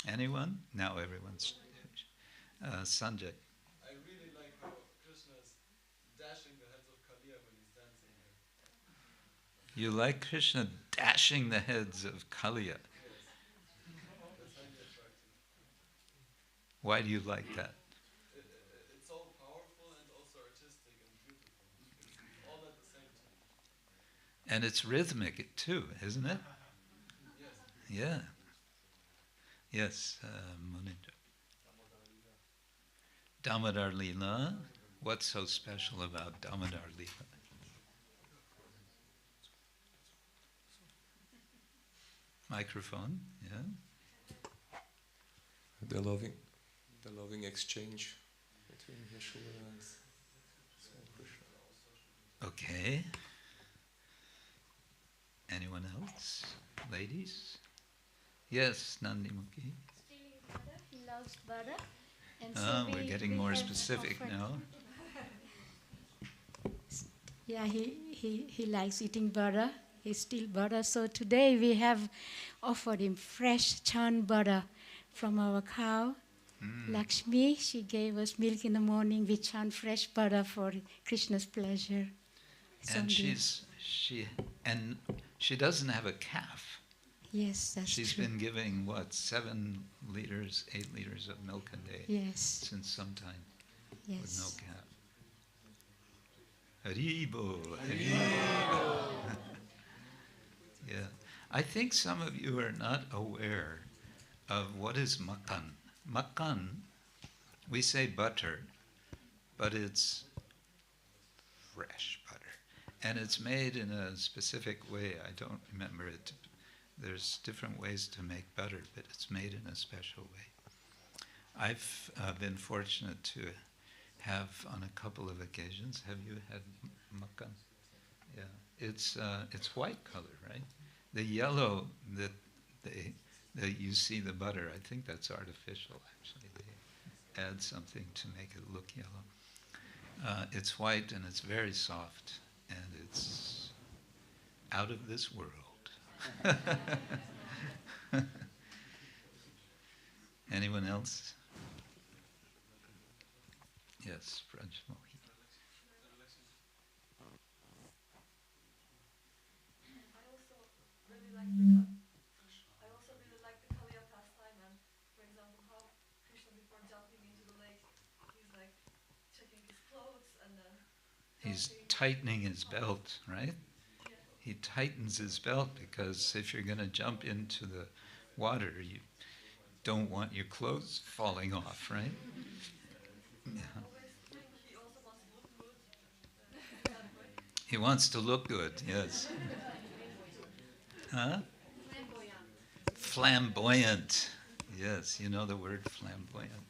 Anyone? Now everyone's... Sanjay. I really like how Krishna is dashing the heads of Kaliya when he's dancing here. You like Krishna dashing the heads of Kaliya. Yes. That's highly attractive. Why do you like that? It's all powerful and also artistic and beautiful. It's all at the same time. And it's rhythmic too, isn't it? Yes. Yeah. Yes, Munindra. Damodar Leela. What's so special about Damodar Leela? Microphone, yeah. The loving exchange between Yeshua and Krishna. Okay. Anyone else? Ladies? Yes, Nandimukhi. Stealing butter. He loves butter. And so We're getting more specific now. Yeah, he likes eating butter. He steals butter. So today we have offered him fresh churn butter from our cow. Lakshmi, she gave us milk in the morning. We churn fresh butter for Krishna's pleasure. And she doesn't have a calf. Yes, that's She's true. been giving, 7 liters, 8 liters of milk a day Yes, since some time with no yes. calf. Haribo, Haribo. Yeah. I think some of you are not aware of what is makan. Makan, we say butter, but it's fresh butter. And it's made in a specific way. I don't remember it. There's different ways to make butter, but it's made in a special way. I've been fortunate to have on a couple of occasions. Have you had makan? Yeah, it's white color, right? The yellow that you see the butter, I think that's artificial. Actually, they add something to make it look yellow. It's white and it's very soft, and it's out of this world. Anyone else? Yes, Rajmohi. I also really like the Kaliya pastime, and for example, how Krishna before jumping into the lake, he's like checking his clothes and then He's jumping. tightening his belt, right? Yeah. He tightens his belt because if you're going to jump into the water, you don't want your clothes falling off, right? Yeah. I always think he also wants to look good. In that way. He wants to look good, yes. Huh? Flamboyant. Yes, you know the word flamboyant.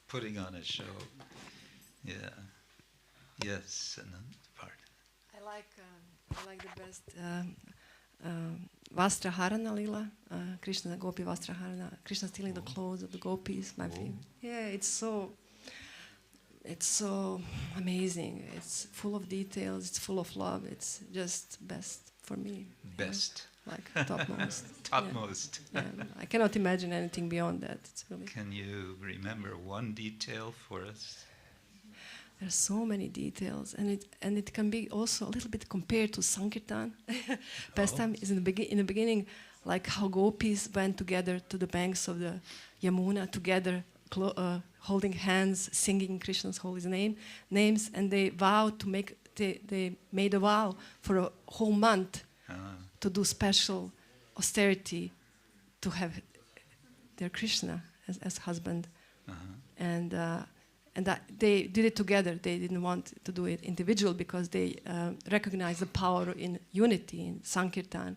Putting on a show. Yeah. Yes, and then part. I like the best Vastraharana Lila, Krishna Gopi Vastraharana, Krishna stealing the clothes of the gopis. My favorite. Yeah, it's so amazing. It's full of details. It's full of love. It's just best for me. Best. Yeah, like topmost. Topmost. Yeah. Yeah, I cannot imagine anything beyond that. It's really. Can you remember one detail for us? There's so many details, and it can be also a little bit compared to Sankirtan. Pastime is in the beginning, like how gopis went together to the banks of the Yamuna together, holding hands, singing Krishna's holy names, and they vowed to they made a vow for a whole month to do special austerity, to have their Krishna as husband, and that they did it together. They didn't want to do it individual because they recognize the power in unity, in Sankirtan,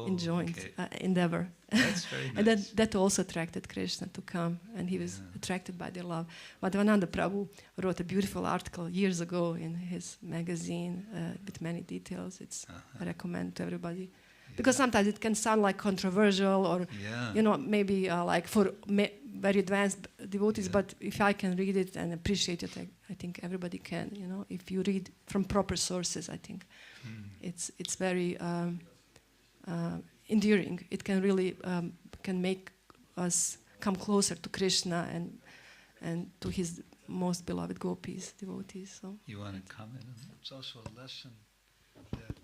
in joint endeavor. That's very nice. And that also attracted Krishna to come, and he was attracted by their love. Madhavananda Prabhu wrote a beautiful article years ago in his magazine with many details. I recommend to everybody. Because sometimes it can sound like controversial or, maybe like for very advanced devotees, but if I can read it and appreciate it, I think everybody can, if you read from proper sources, I think it's very enduring. It can really can make us come closer to Krishna and to his most beloved gopis, devotees. So. You want to comment on that? It's also a lesson that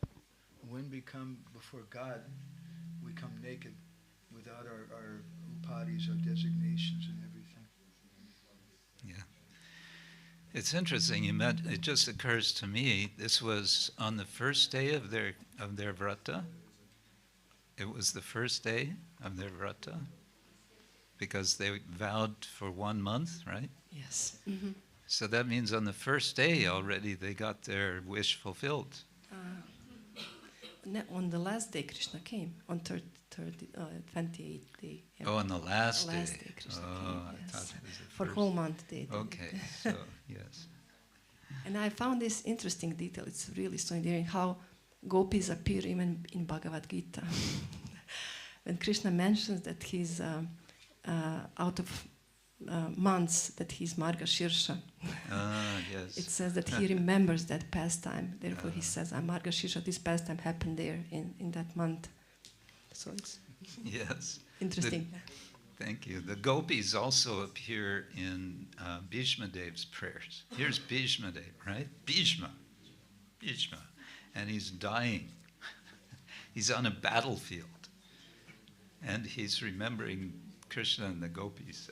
when we come before God, we come naked without our upadis, our designations and everything. Yeah. It's interesting, it just occurs to me, this was on the first day of their vrata. It was the first day of their vrata because they vowed for 1 month, right? Yes. Mm-hmm. So that means on the first day already they got their wish fulfilled. On the last day Krishna came, on 28th day. Yeah. Oh, on the last day. Krishna came, I thought it was the for first. whole month day. Okay, so yes. And I found this interesting detail. It's really so endearing how gopis appear even in Bhagavad Gita. When Krishna mentions that he's out of months, that he's Marga Shirsha. Yes. It says that he remembers that pastime. Therefore he says, Marga Shirsha, this pastime happened there in that month. So it's interesting. Thank you. The gopis also appear in Bhishma Dev's prayers. Here's Bhishma Dev, right? Bhishma. And he's dying. He's on a battlefield. And he's remembering Krishna and the gopis.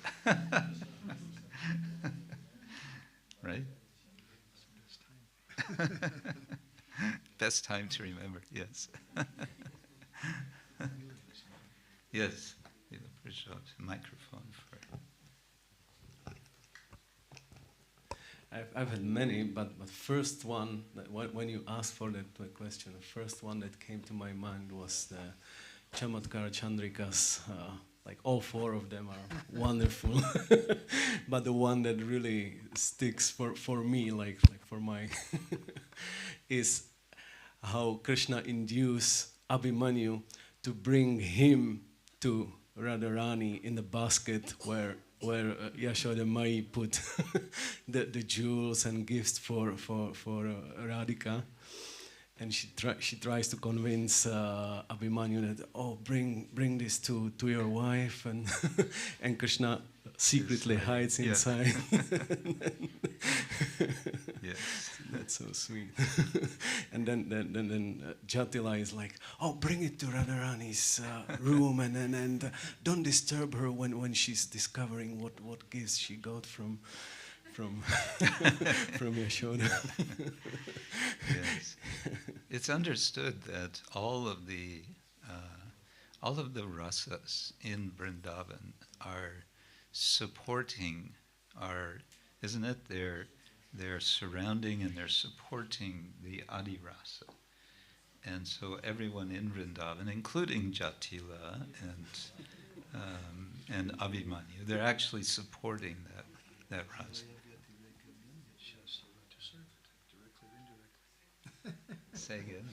Right? Best time to remember, yes. Yes. Microphone for. I've had many, but first one, when you asked for that question, the first one that came to my mind was the Chamatkara Chandrikas. Like all four of them are wonderful, but the one that really sticks for me, like for my, is how Krishna induced Abhimanyu to bring him to Radharani in the basket where where Yashoda Mai put the jewels and gifts for Radhika. And she tries to convince Abhimanyu that, bring this to your wife, and and Krishna secretly hides inside. Yes, that's so sweet. And then Jatila is like, bring it to Radharani's room, and don't disturb her when she's discovering what gifts she got from Yashoda. Yes, it's understood that all of the rasas in Vrindavan are supporting isn't it? They're surrounding and they're supporting the Adi rasa, and so everyone in Vrindavan, including Jatila and Abhimanyu, they're actually supporting that rasa. Say again.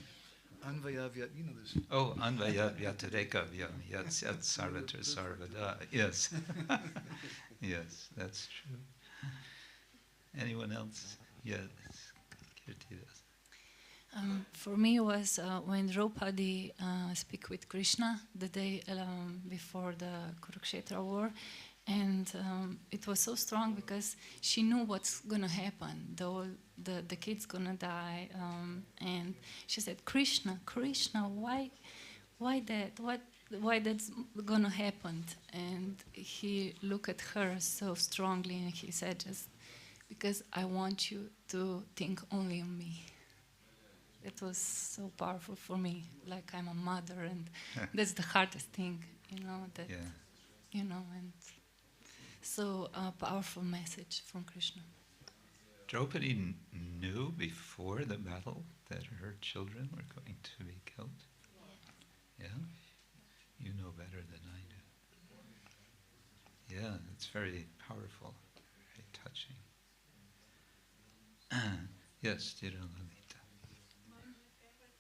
Anvayavyat, you know this. Oh, Anvayat Vyatirekavya Yat Sarvatra Sarvada. Yes. Yes, that's true. Anyone else? Yes. Kirtidas. For me, it was when Draupadi speak with Krishna the day before the Kurukshetra war. And it was so strong because she knew what's gonna happen. The kid's gonna die, and she said, "Krishna, why that? Why that's gonna happen?" And he looked at her so strongly, and he said, "Just because I want you to think only on me." It was so powerful for me. Like I'm a mother, and that's the hardest thing, That and. So a powerful message from Krishna. Draupadi knew before the battle that her children were going to be killed. Yeah? You know better than I do. Yeah, it's very powerful, very touching. Yes, Lalita.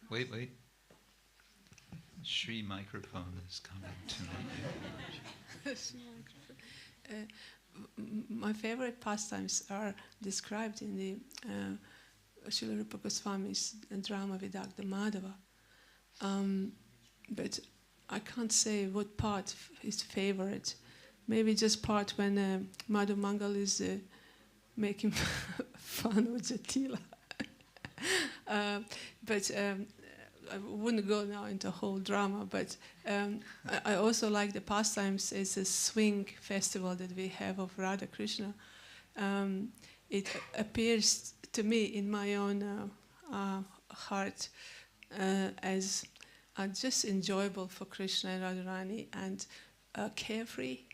Wait. Shri microphone is coming to me. My favorite pastimes are described in the Srila Rupa Goswami's drama Vidagdha Madhava. But I can't say what part is favorite. Maybe just part when Madhu Mangal is making fun of Jatila. But I wouldn't go now into whole drama, but I also like the pastimes. It's a swing festival that we have of Radha Krishna. It appears to me in my own heart as just enjoyable for Krishna and Radharani, and carefree,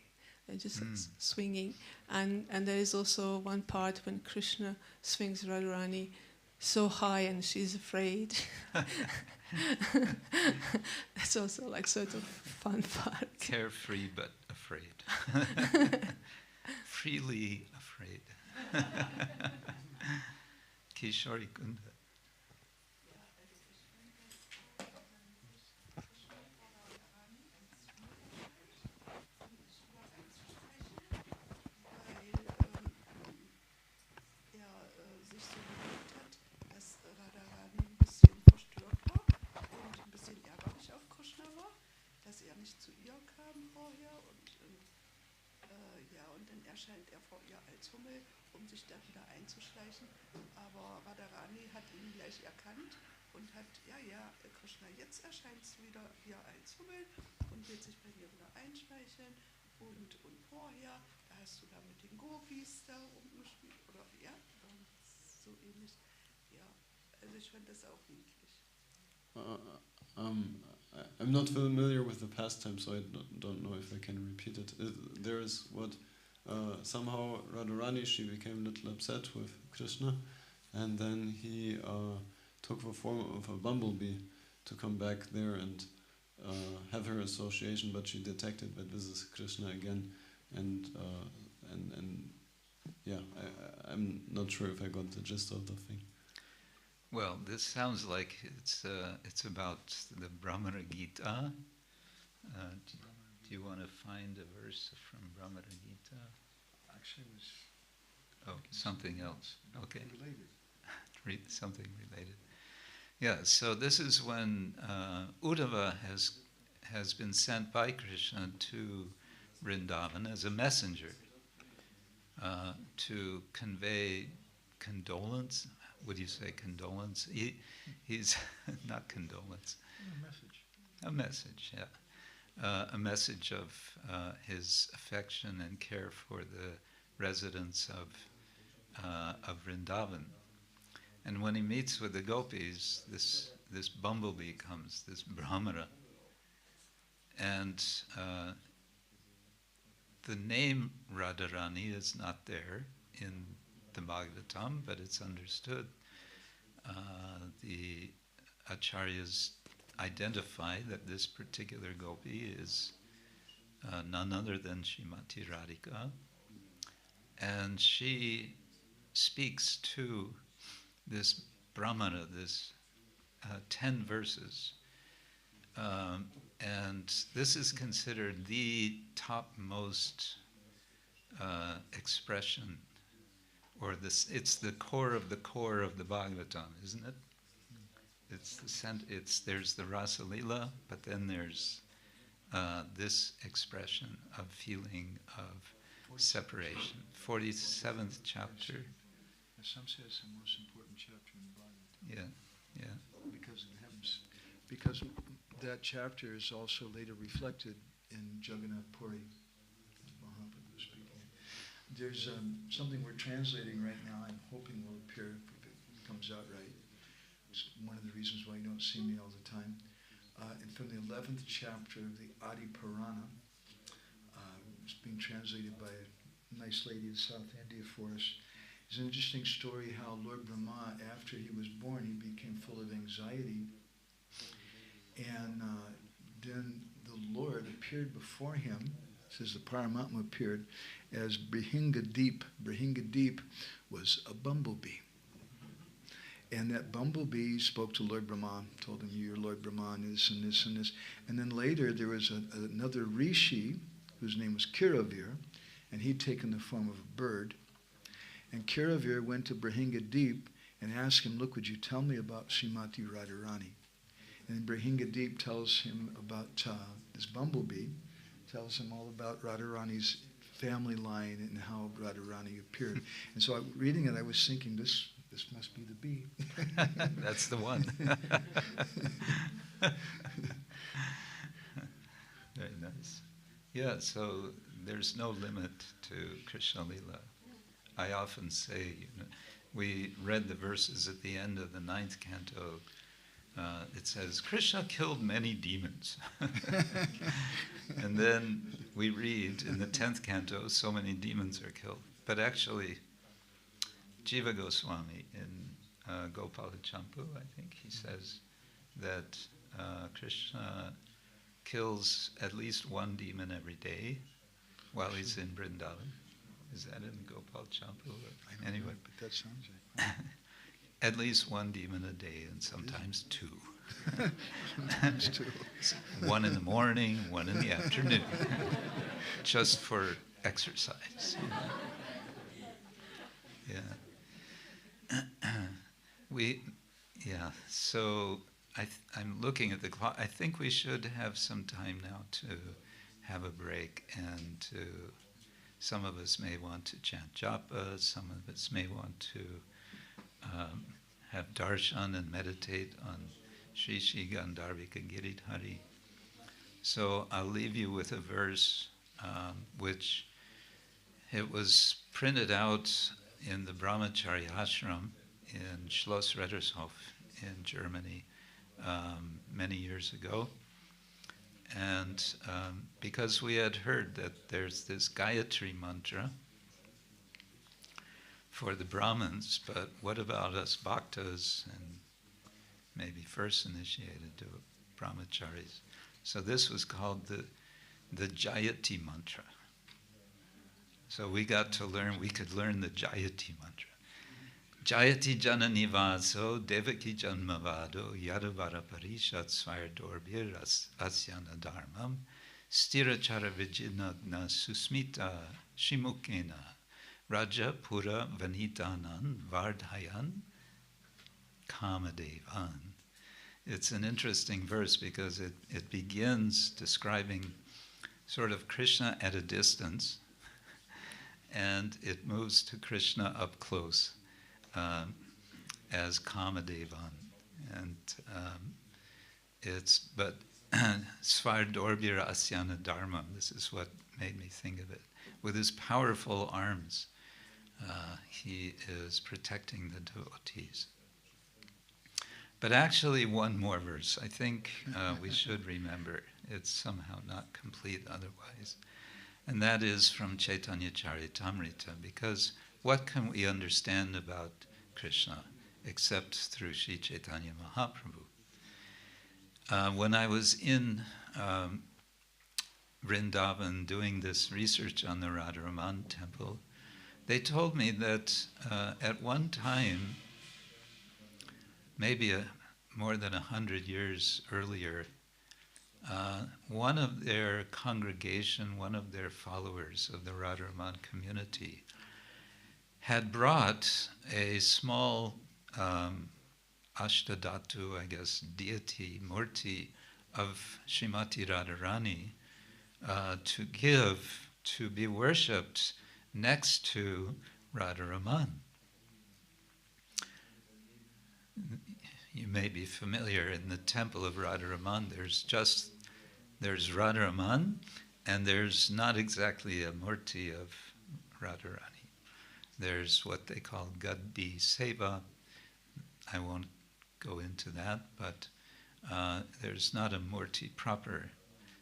just swinging. And there is also one part when Krishna swings Radharani so high and she's afraid. That's also like sort of fun part. Carefree but afraid. Freely afraid. Kishori Kunda. Erscheint er vor ihr als Hummel, sich da wieder einzuschleichen. Aber Radharani hat ihn gleich erkannt und hat, Krishna, jetzt erscheinst du wieder hier als Hummel und wird sich bei dir wieder einschleichen. Und vorher, da hast du da mit den Gopis da rumgespielt. Oder so ähnlich. Ja, also ich fand das auch niedlich. I'm not familiar with the pastime, so I don't know if I can repeat it. There is what... somehow Radharani, she became a little upset with Krishna, and then he took the form of a bumblebee to come back there and have her association, but she detected that this is Krishna again, and I'm not sure if I got the gist of the thing. Well, this sounds like it's about the Brahmana Gita. Do you want to find a verse from Brahmana Gita? Actually, it was Oh, something else. Okay. related. Something related. Yeah, so this is when Uddhava has been sent by Krishna to Vrindavan as a messenger to convey condolence. Would you say condolence? He's not condolence. A message, yeah. A message of his affection and care for the residents of Vrindavan. And when he meets with the gopis, this bumblebee comes, this Brahmara. And the name Radharani is not there in the Bhagavatam, but it's understood. The acharyas identify that this particular gopi is none other than Srimati Radhika. And she speaks to this Brahmana, this 10 verses. And this is considered the topmost expression, or it's the core of the Bhagavatam, isn't it? There's the Rasa Lila, but then there's this expression of feeling of separation. 47th chapter. Some say it's the most important chapter in the Bible. Yeah. Because it happens. Because that chapter is also later reflected in Jagannath Puri, Mahaprabhu speaking. There's something we're translating right now. I'm hoping will appear if it comes out right. It's one of the reasons why you don't see me all the time. And from the 11th chapter of the Adi Purana, it's being translated by a nice lady in South India for us. It's an interesting story how Lord Brahma, after he was born, he became full of anxiety. And then the Lord appeared before him, it says the Paramatma appeared, as Brihingadeep. Brihingadeep was a bumblebee. And that bumblebee spoke to Lord Brahma, told him, you're Lord Brahma, and this and this and this. And then later there was another rishi, whose name was Kiravir, and he'd taken the form of a bird. And Kiravir went to Brihingadeep and asked him, look, would you tell me about Srimati Radharani? And Brihingadeep tells him about this bumblebee, tells him all about Radharani's family line and how Radharani appeared. And so reading it, I was thinking, this must be the bee. That's the one. Very nice. Yeah, so there's no limit to Krishna Lila. I often say, we read the verses at the end of the 9th canto. It says, Krishna killed many demons. And then we read in the 10th canto, so many demons are killed. But actually, Jiva Goswami in Gopala Champu, I think he says that Krishna kills at least one demon every day while he's in Vrindavan. Is that in Gopal Champu? Anyway, know, but that sounds like at least one demon a day, and sometimes two. Sometimes two. One in the morning, one in the afternoon, just for exercise. Yeah. So I'm looking at the clock. I think we should have some time now to have a break, and some of us may want to chant japa, some of us may want to have darshan and meditate on Shri Shri Gandharvika Giridhari. So I'll leave you with a verse which it was printed out in the Brahmacharya ashram in Schloss Rettershof in Germany many years ago. And because we had heard that there's this Gayatri mantra for the Brahmins, but what about us bhaktas and maybe first initiated to brahmacharis? So this was called the Jayati mantra. So we got to learn, we could learn the Jayati mantra. Jayati janani vaso devaki janmavado yadavara parishat svayardorbir asyana dharmam stirachara vijinagna susmita shimukena Raja Pura Vanitanan Vardhayan Kamadevan. It's an interesting verse because it begins describing sort of Krishna at a distance, and it moves to Krishna up close as Kamadevan. And but Svardorbira Asyana Dharma, this is what made me think of it. With his powerful arms, he is protecting the devotees. But actually, one more verse I think we should remember. It's somehow not complete otherwise. And that is from Chaitanya Charitamrita, because what can we understand about Krishna except through Sri Chaitanya Mahaprabhu? When I was in Vrindavan doing this research on the Radharaman temple, they told me that at one time, maybe more than 100 years earlier, one of their congregation, one of their followers of the Radharaman community, had brought a small Ashtadhatu, I guess, deity, murti of Srimati Radharani to give, to be worshipped next to Radharaman. You may be familiar, in the temple of Radharaman, there's Radharaman, and there's not exactly a murti of Radharani. There's what they call Gaddi Seva. I won't go into that, but there's not a murti proper.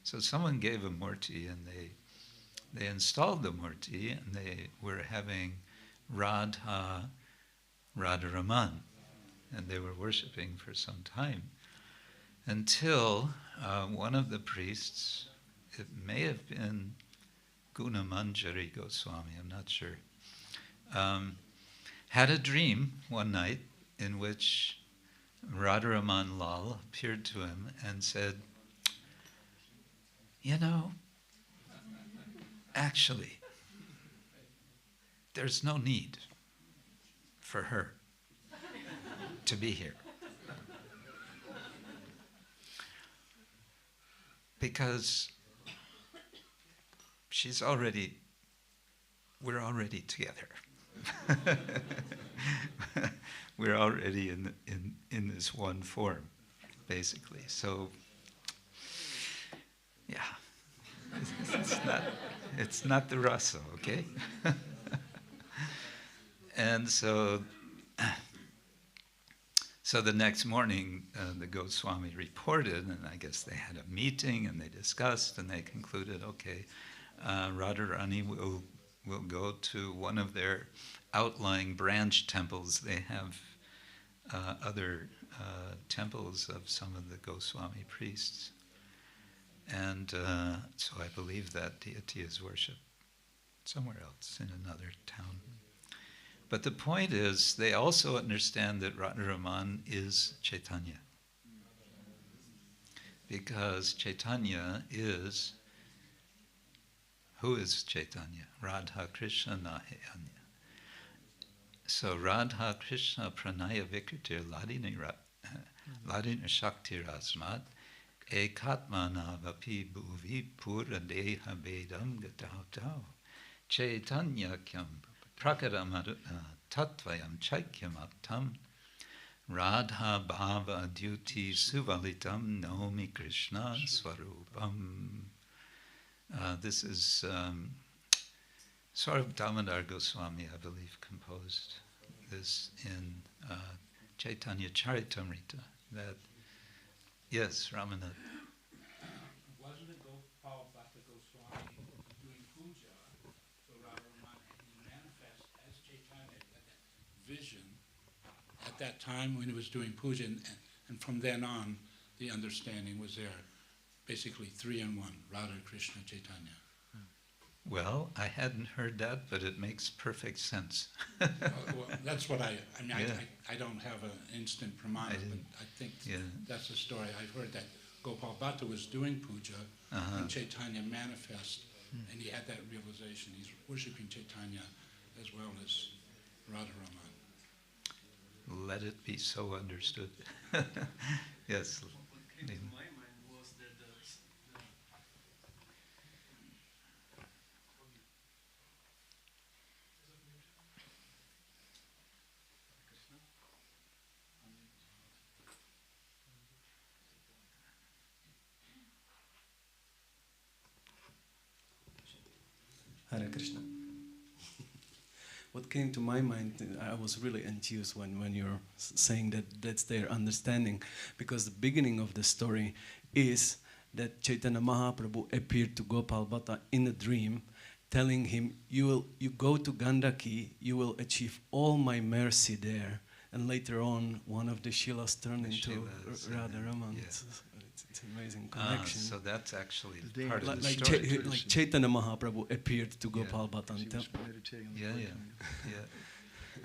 So someone gave a murti, and they installed the murti, and they were having Radharaman, and they were worshipping for some time, until one of the priests, it may have been Gunamanjari Goswami, I'm not sure, had a dream one night in which Radharaman Lal appeared to him and said, you know, actually, there's no need for her to be here, because we're already together. We're already in this one form, basically. So, yeah, it's not the rasa, okay? And so the next morning, the Goswami reported, and I guess they had a meeting, and they discussed, and they concluded, okay, Radharani will go to one of their outlying branch temples. They have other temples of some of the Goswami priests. And so I believe that deity is worshipped somewhere else in another town. But the point is, they also understand that Radharaman is Chaitanya. Because Chaitanya is, who is Chaitanya? Radha Krishna Nahayanya. So Radha Krishna Pranaya Vikritir Ladina Shakti Rasmat Ekatmana Vapi Bhuvi Pura Deha Vedam Gatau Chaitanya Kyam Prakaram Tatvayam Chaikyam Aptam Radha Bhava Duti Suvalitam Nomi Krishna Swarupam. This is sort of Damodar Goswami, I believe, composed this in Chaitanya Charitamrita. That, yes, Ramanath. Wasn't it Gopal Bhatta Goswami doing puja to Radharaman, and he manifest as Chaitanya at that vision at that time when he was doing puja, and from then on the understanding was there, basically 3 in 1, Radha, Krishna, Chaitanya. Well, I hadn't heard that, but it makes perfect sense. Well, that's what I mean, Yeah. I don't have an instant pramana, but I think that's the story. I've heard that Gopal Bhatta was doing puja, and Chaitanya manifest, and he had that realization. He's worshipping Chaitanya as well as Radharaman. Let it be so understood. Yes. What came to my mind was that Hare Krishna. What came to my mind, I was really enthused when you're saying that that's their understanding, because the beginning of the story is that Chaitanya Mahaprabhu appeared to Gopal Bhatta in a dream, telling him, you go to Gandaki, you will achieve all my mercy there. And later on, one of the Shilas turned into Radharaman. Yeah. It's an amazing connection. So that's actually part of the like story. like Chaitanya Mahaprabhu appeared to Gopal Bhatta.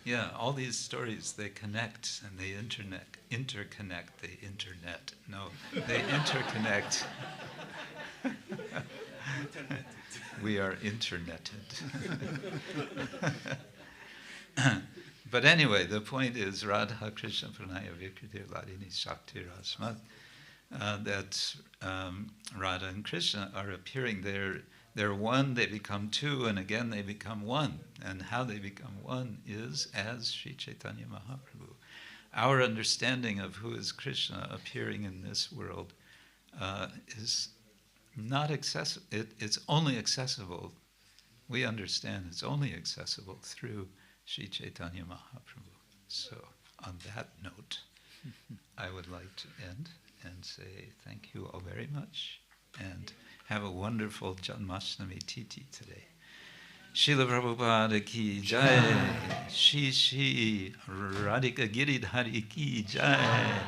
Yeah, all these stories, they connect and they interconnect. They interconnect. We are interneted. But anyway, the point is Radha Krishna Pranaya Vikriti Ladini Shakti Rasmat. That Radha and Krishna are appearing there. They're one, they become two, and again they become one. And how they become one is as Sri Chaitanya Mahaprabhu. Our understanding of who is Krishna appearing in this world is not accessible. It's only accessible. We understand it's only accessible through Sri Chaitanya Mahaprabhu. So on that note, I would like to end and say thank you all very much and have a wonderful Janmashtami Titi today. Srila Prabhupada ki jai, Shri Radhika Giridhari ki jai,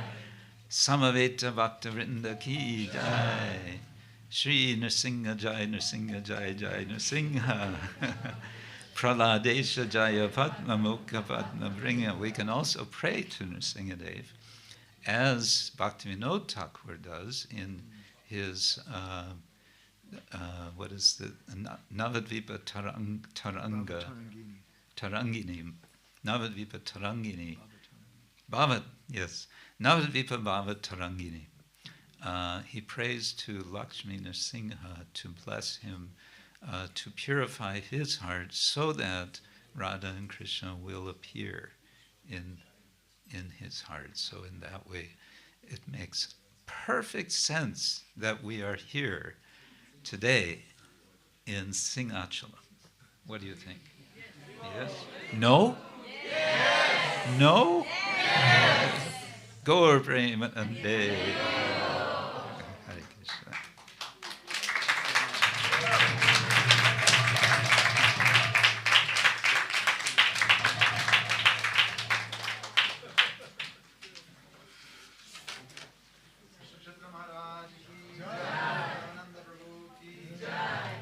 Samaveta Bhaktavrinda ki jai, Shri Nrsimha Jai Nrsimha Jai Jai Nrsimha, Praladesha Jaya Padma Mukha Padma Bringa. We can also pray to Nrsimhadev as Bhaktivinoda Thakur does in his, what is the, Navadvipa Tarangini, Navadvipa Tarangini, Bhavat, yes, Navadvipa Bhavat Tarangini. He prays to Lakshmi Nrsimha to bless him, to purify his heart so that Radha and Krishna will appear in his heart. So in that way, it makes perfect sense that we are here today in Singhachalam. What do you think? Yes? No? Yes. No? Yes. Gaur Premanande. Hare Krishna. Kshetra Maharaj ki jai, Madhavananda Prabhu ki jai.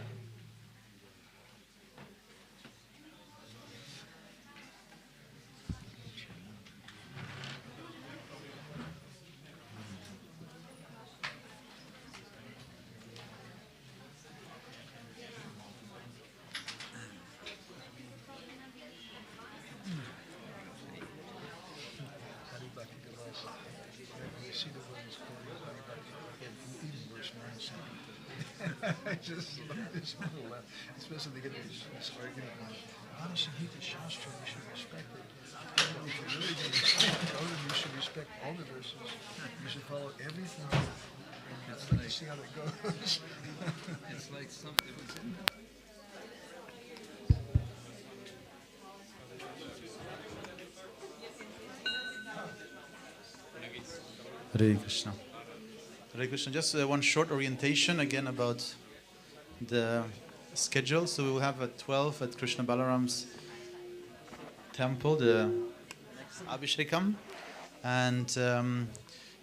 I just love this little laugh, especially they get this argument on how does he hate the Shastra? We should respect it. If you're really going to respect Odin, you should respect all the verses. You should follow everything. And I'd like to see how that goes. It's like something was in there. Hare Krishna. Hare Krishna. Just one short orientation again about the schedule. So we will have at 12 at Krishna Balaram's temple, the next Abhishekam. And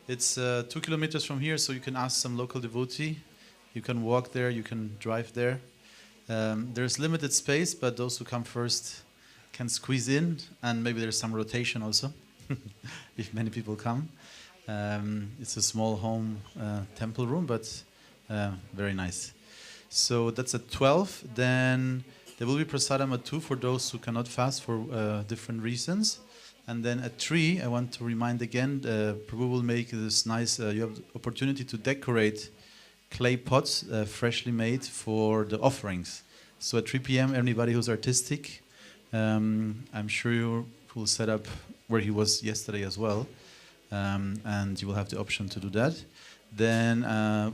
it's 2 kilometers from here, so you can ask some local devotee. You can walk there, you can drive there. There's limited space, but those who come first can squeeze in, and maybe there's some rotation also, if many people come. It's a small home temple room, but very nice. So that's at 12. Then There will be prasadam at 2 for those who cannot fast for different reasons. And then at 3, I want to remind again, Prabhu will make this nice, you have the opportunity to decorate clay pots freshly made for the offerings. So at 3 p.m., anybody who's artistic, I'm sure you will set up where he was yesterday as well. And you will have the option to do that. Then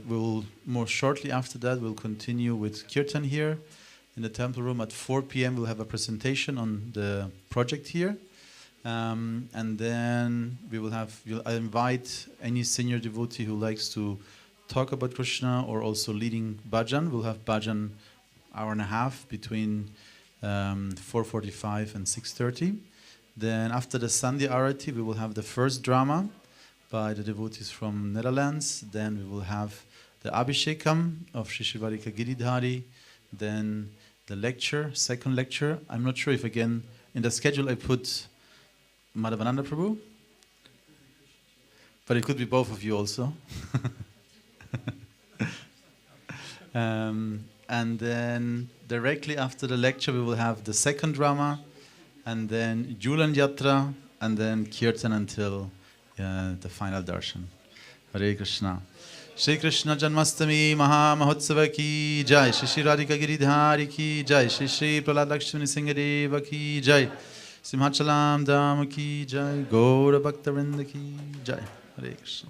we'll, more shortly after that, we'll continue with Kirtan here in the temple room. At 4 p.m. we'll have a presentation on the project here. And then we will have, I invite any senior devotee who likes to talk about Krishna or also leading bhajan. We'll have bhajan hour and a half between 4:45 and 6:30. Then after the Sandhya Arati, we will have the first drama by the devotees from Netherlands. Then we will have the Abhishekam of Shri Shivarika Giridhari. Then the lecture, second lecture. I'm not sure if again, in the schedule I put Madhavananda Prabhu, but it could be both of you also. And then directly after the lecture we will have the second drama, and then Julan Yatra, and then Kirtan until the final darshan. Hare Krishna. Shri Krishna Janmashtami Maha Mahotsava ki jai. Shri Shri Radhika Giridhari ki jai. Shri Shri Prahlad Lakshmani Singadeva ki jai. Simhachalam Dham ki jai. Gaura Bhakta Vrinda ki jai. Hare Krishna.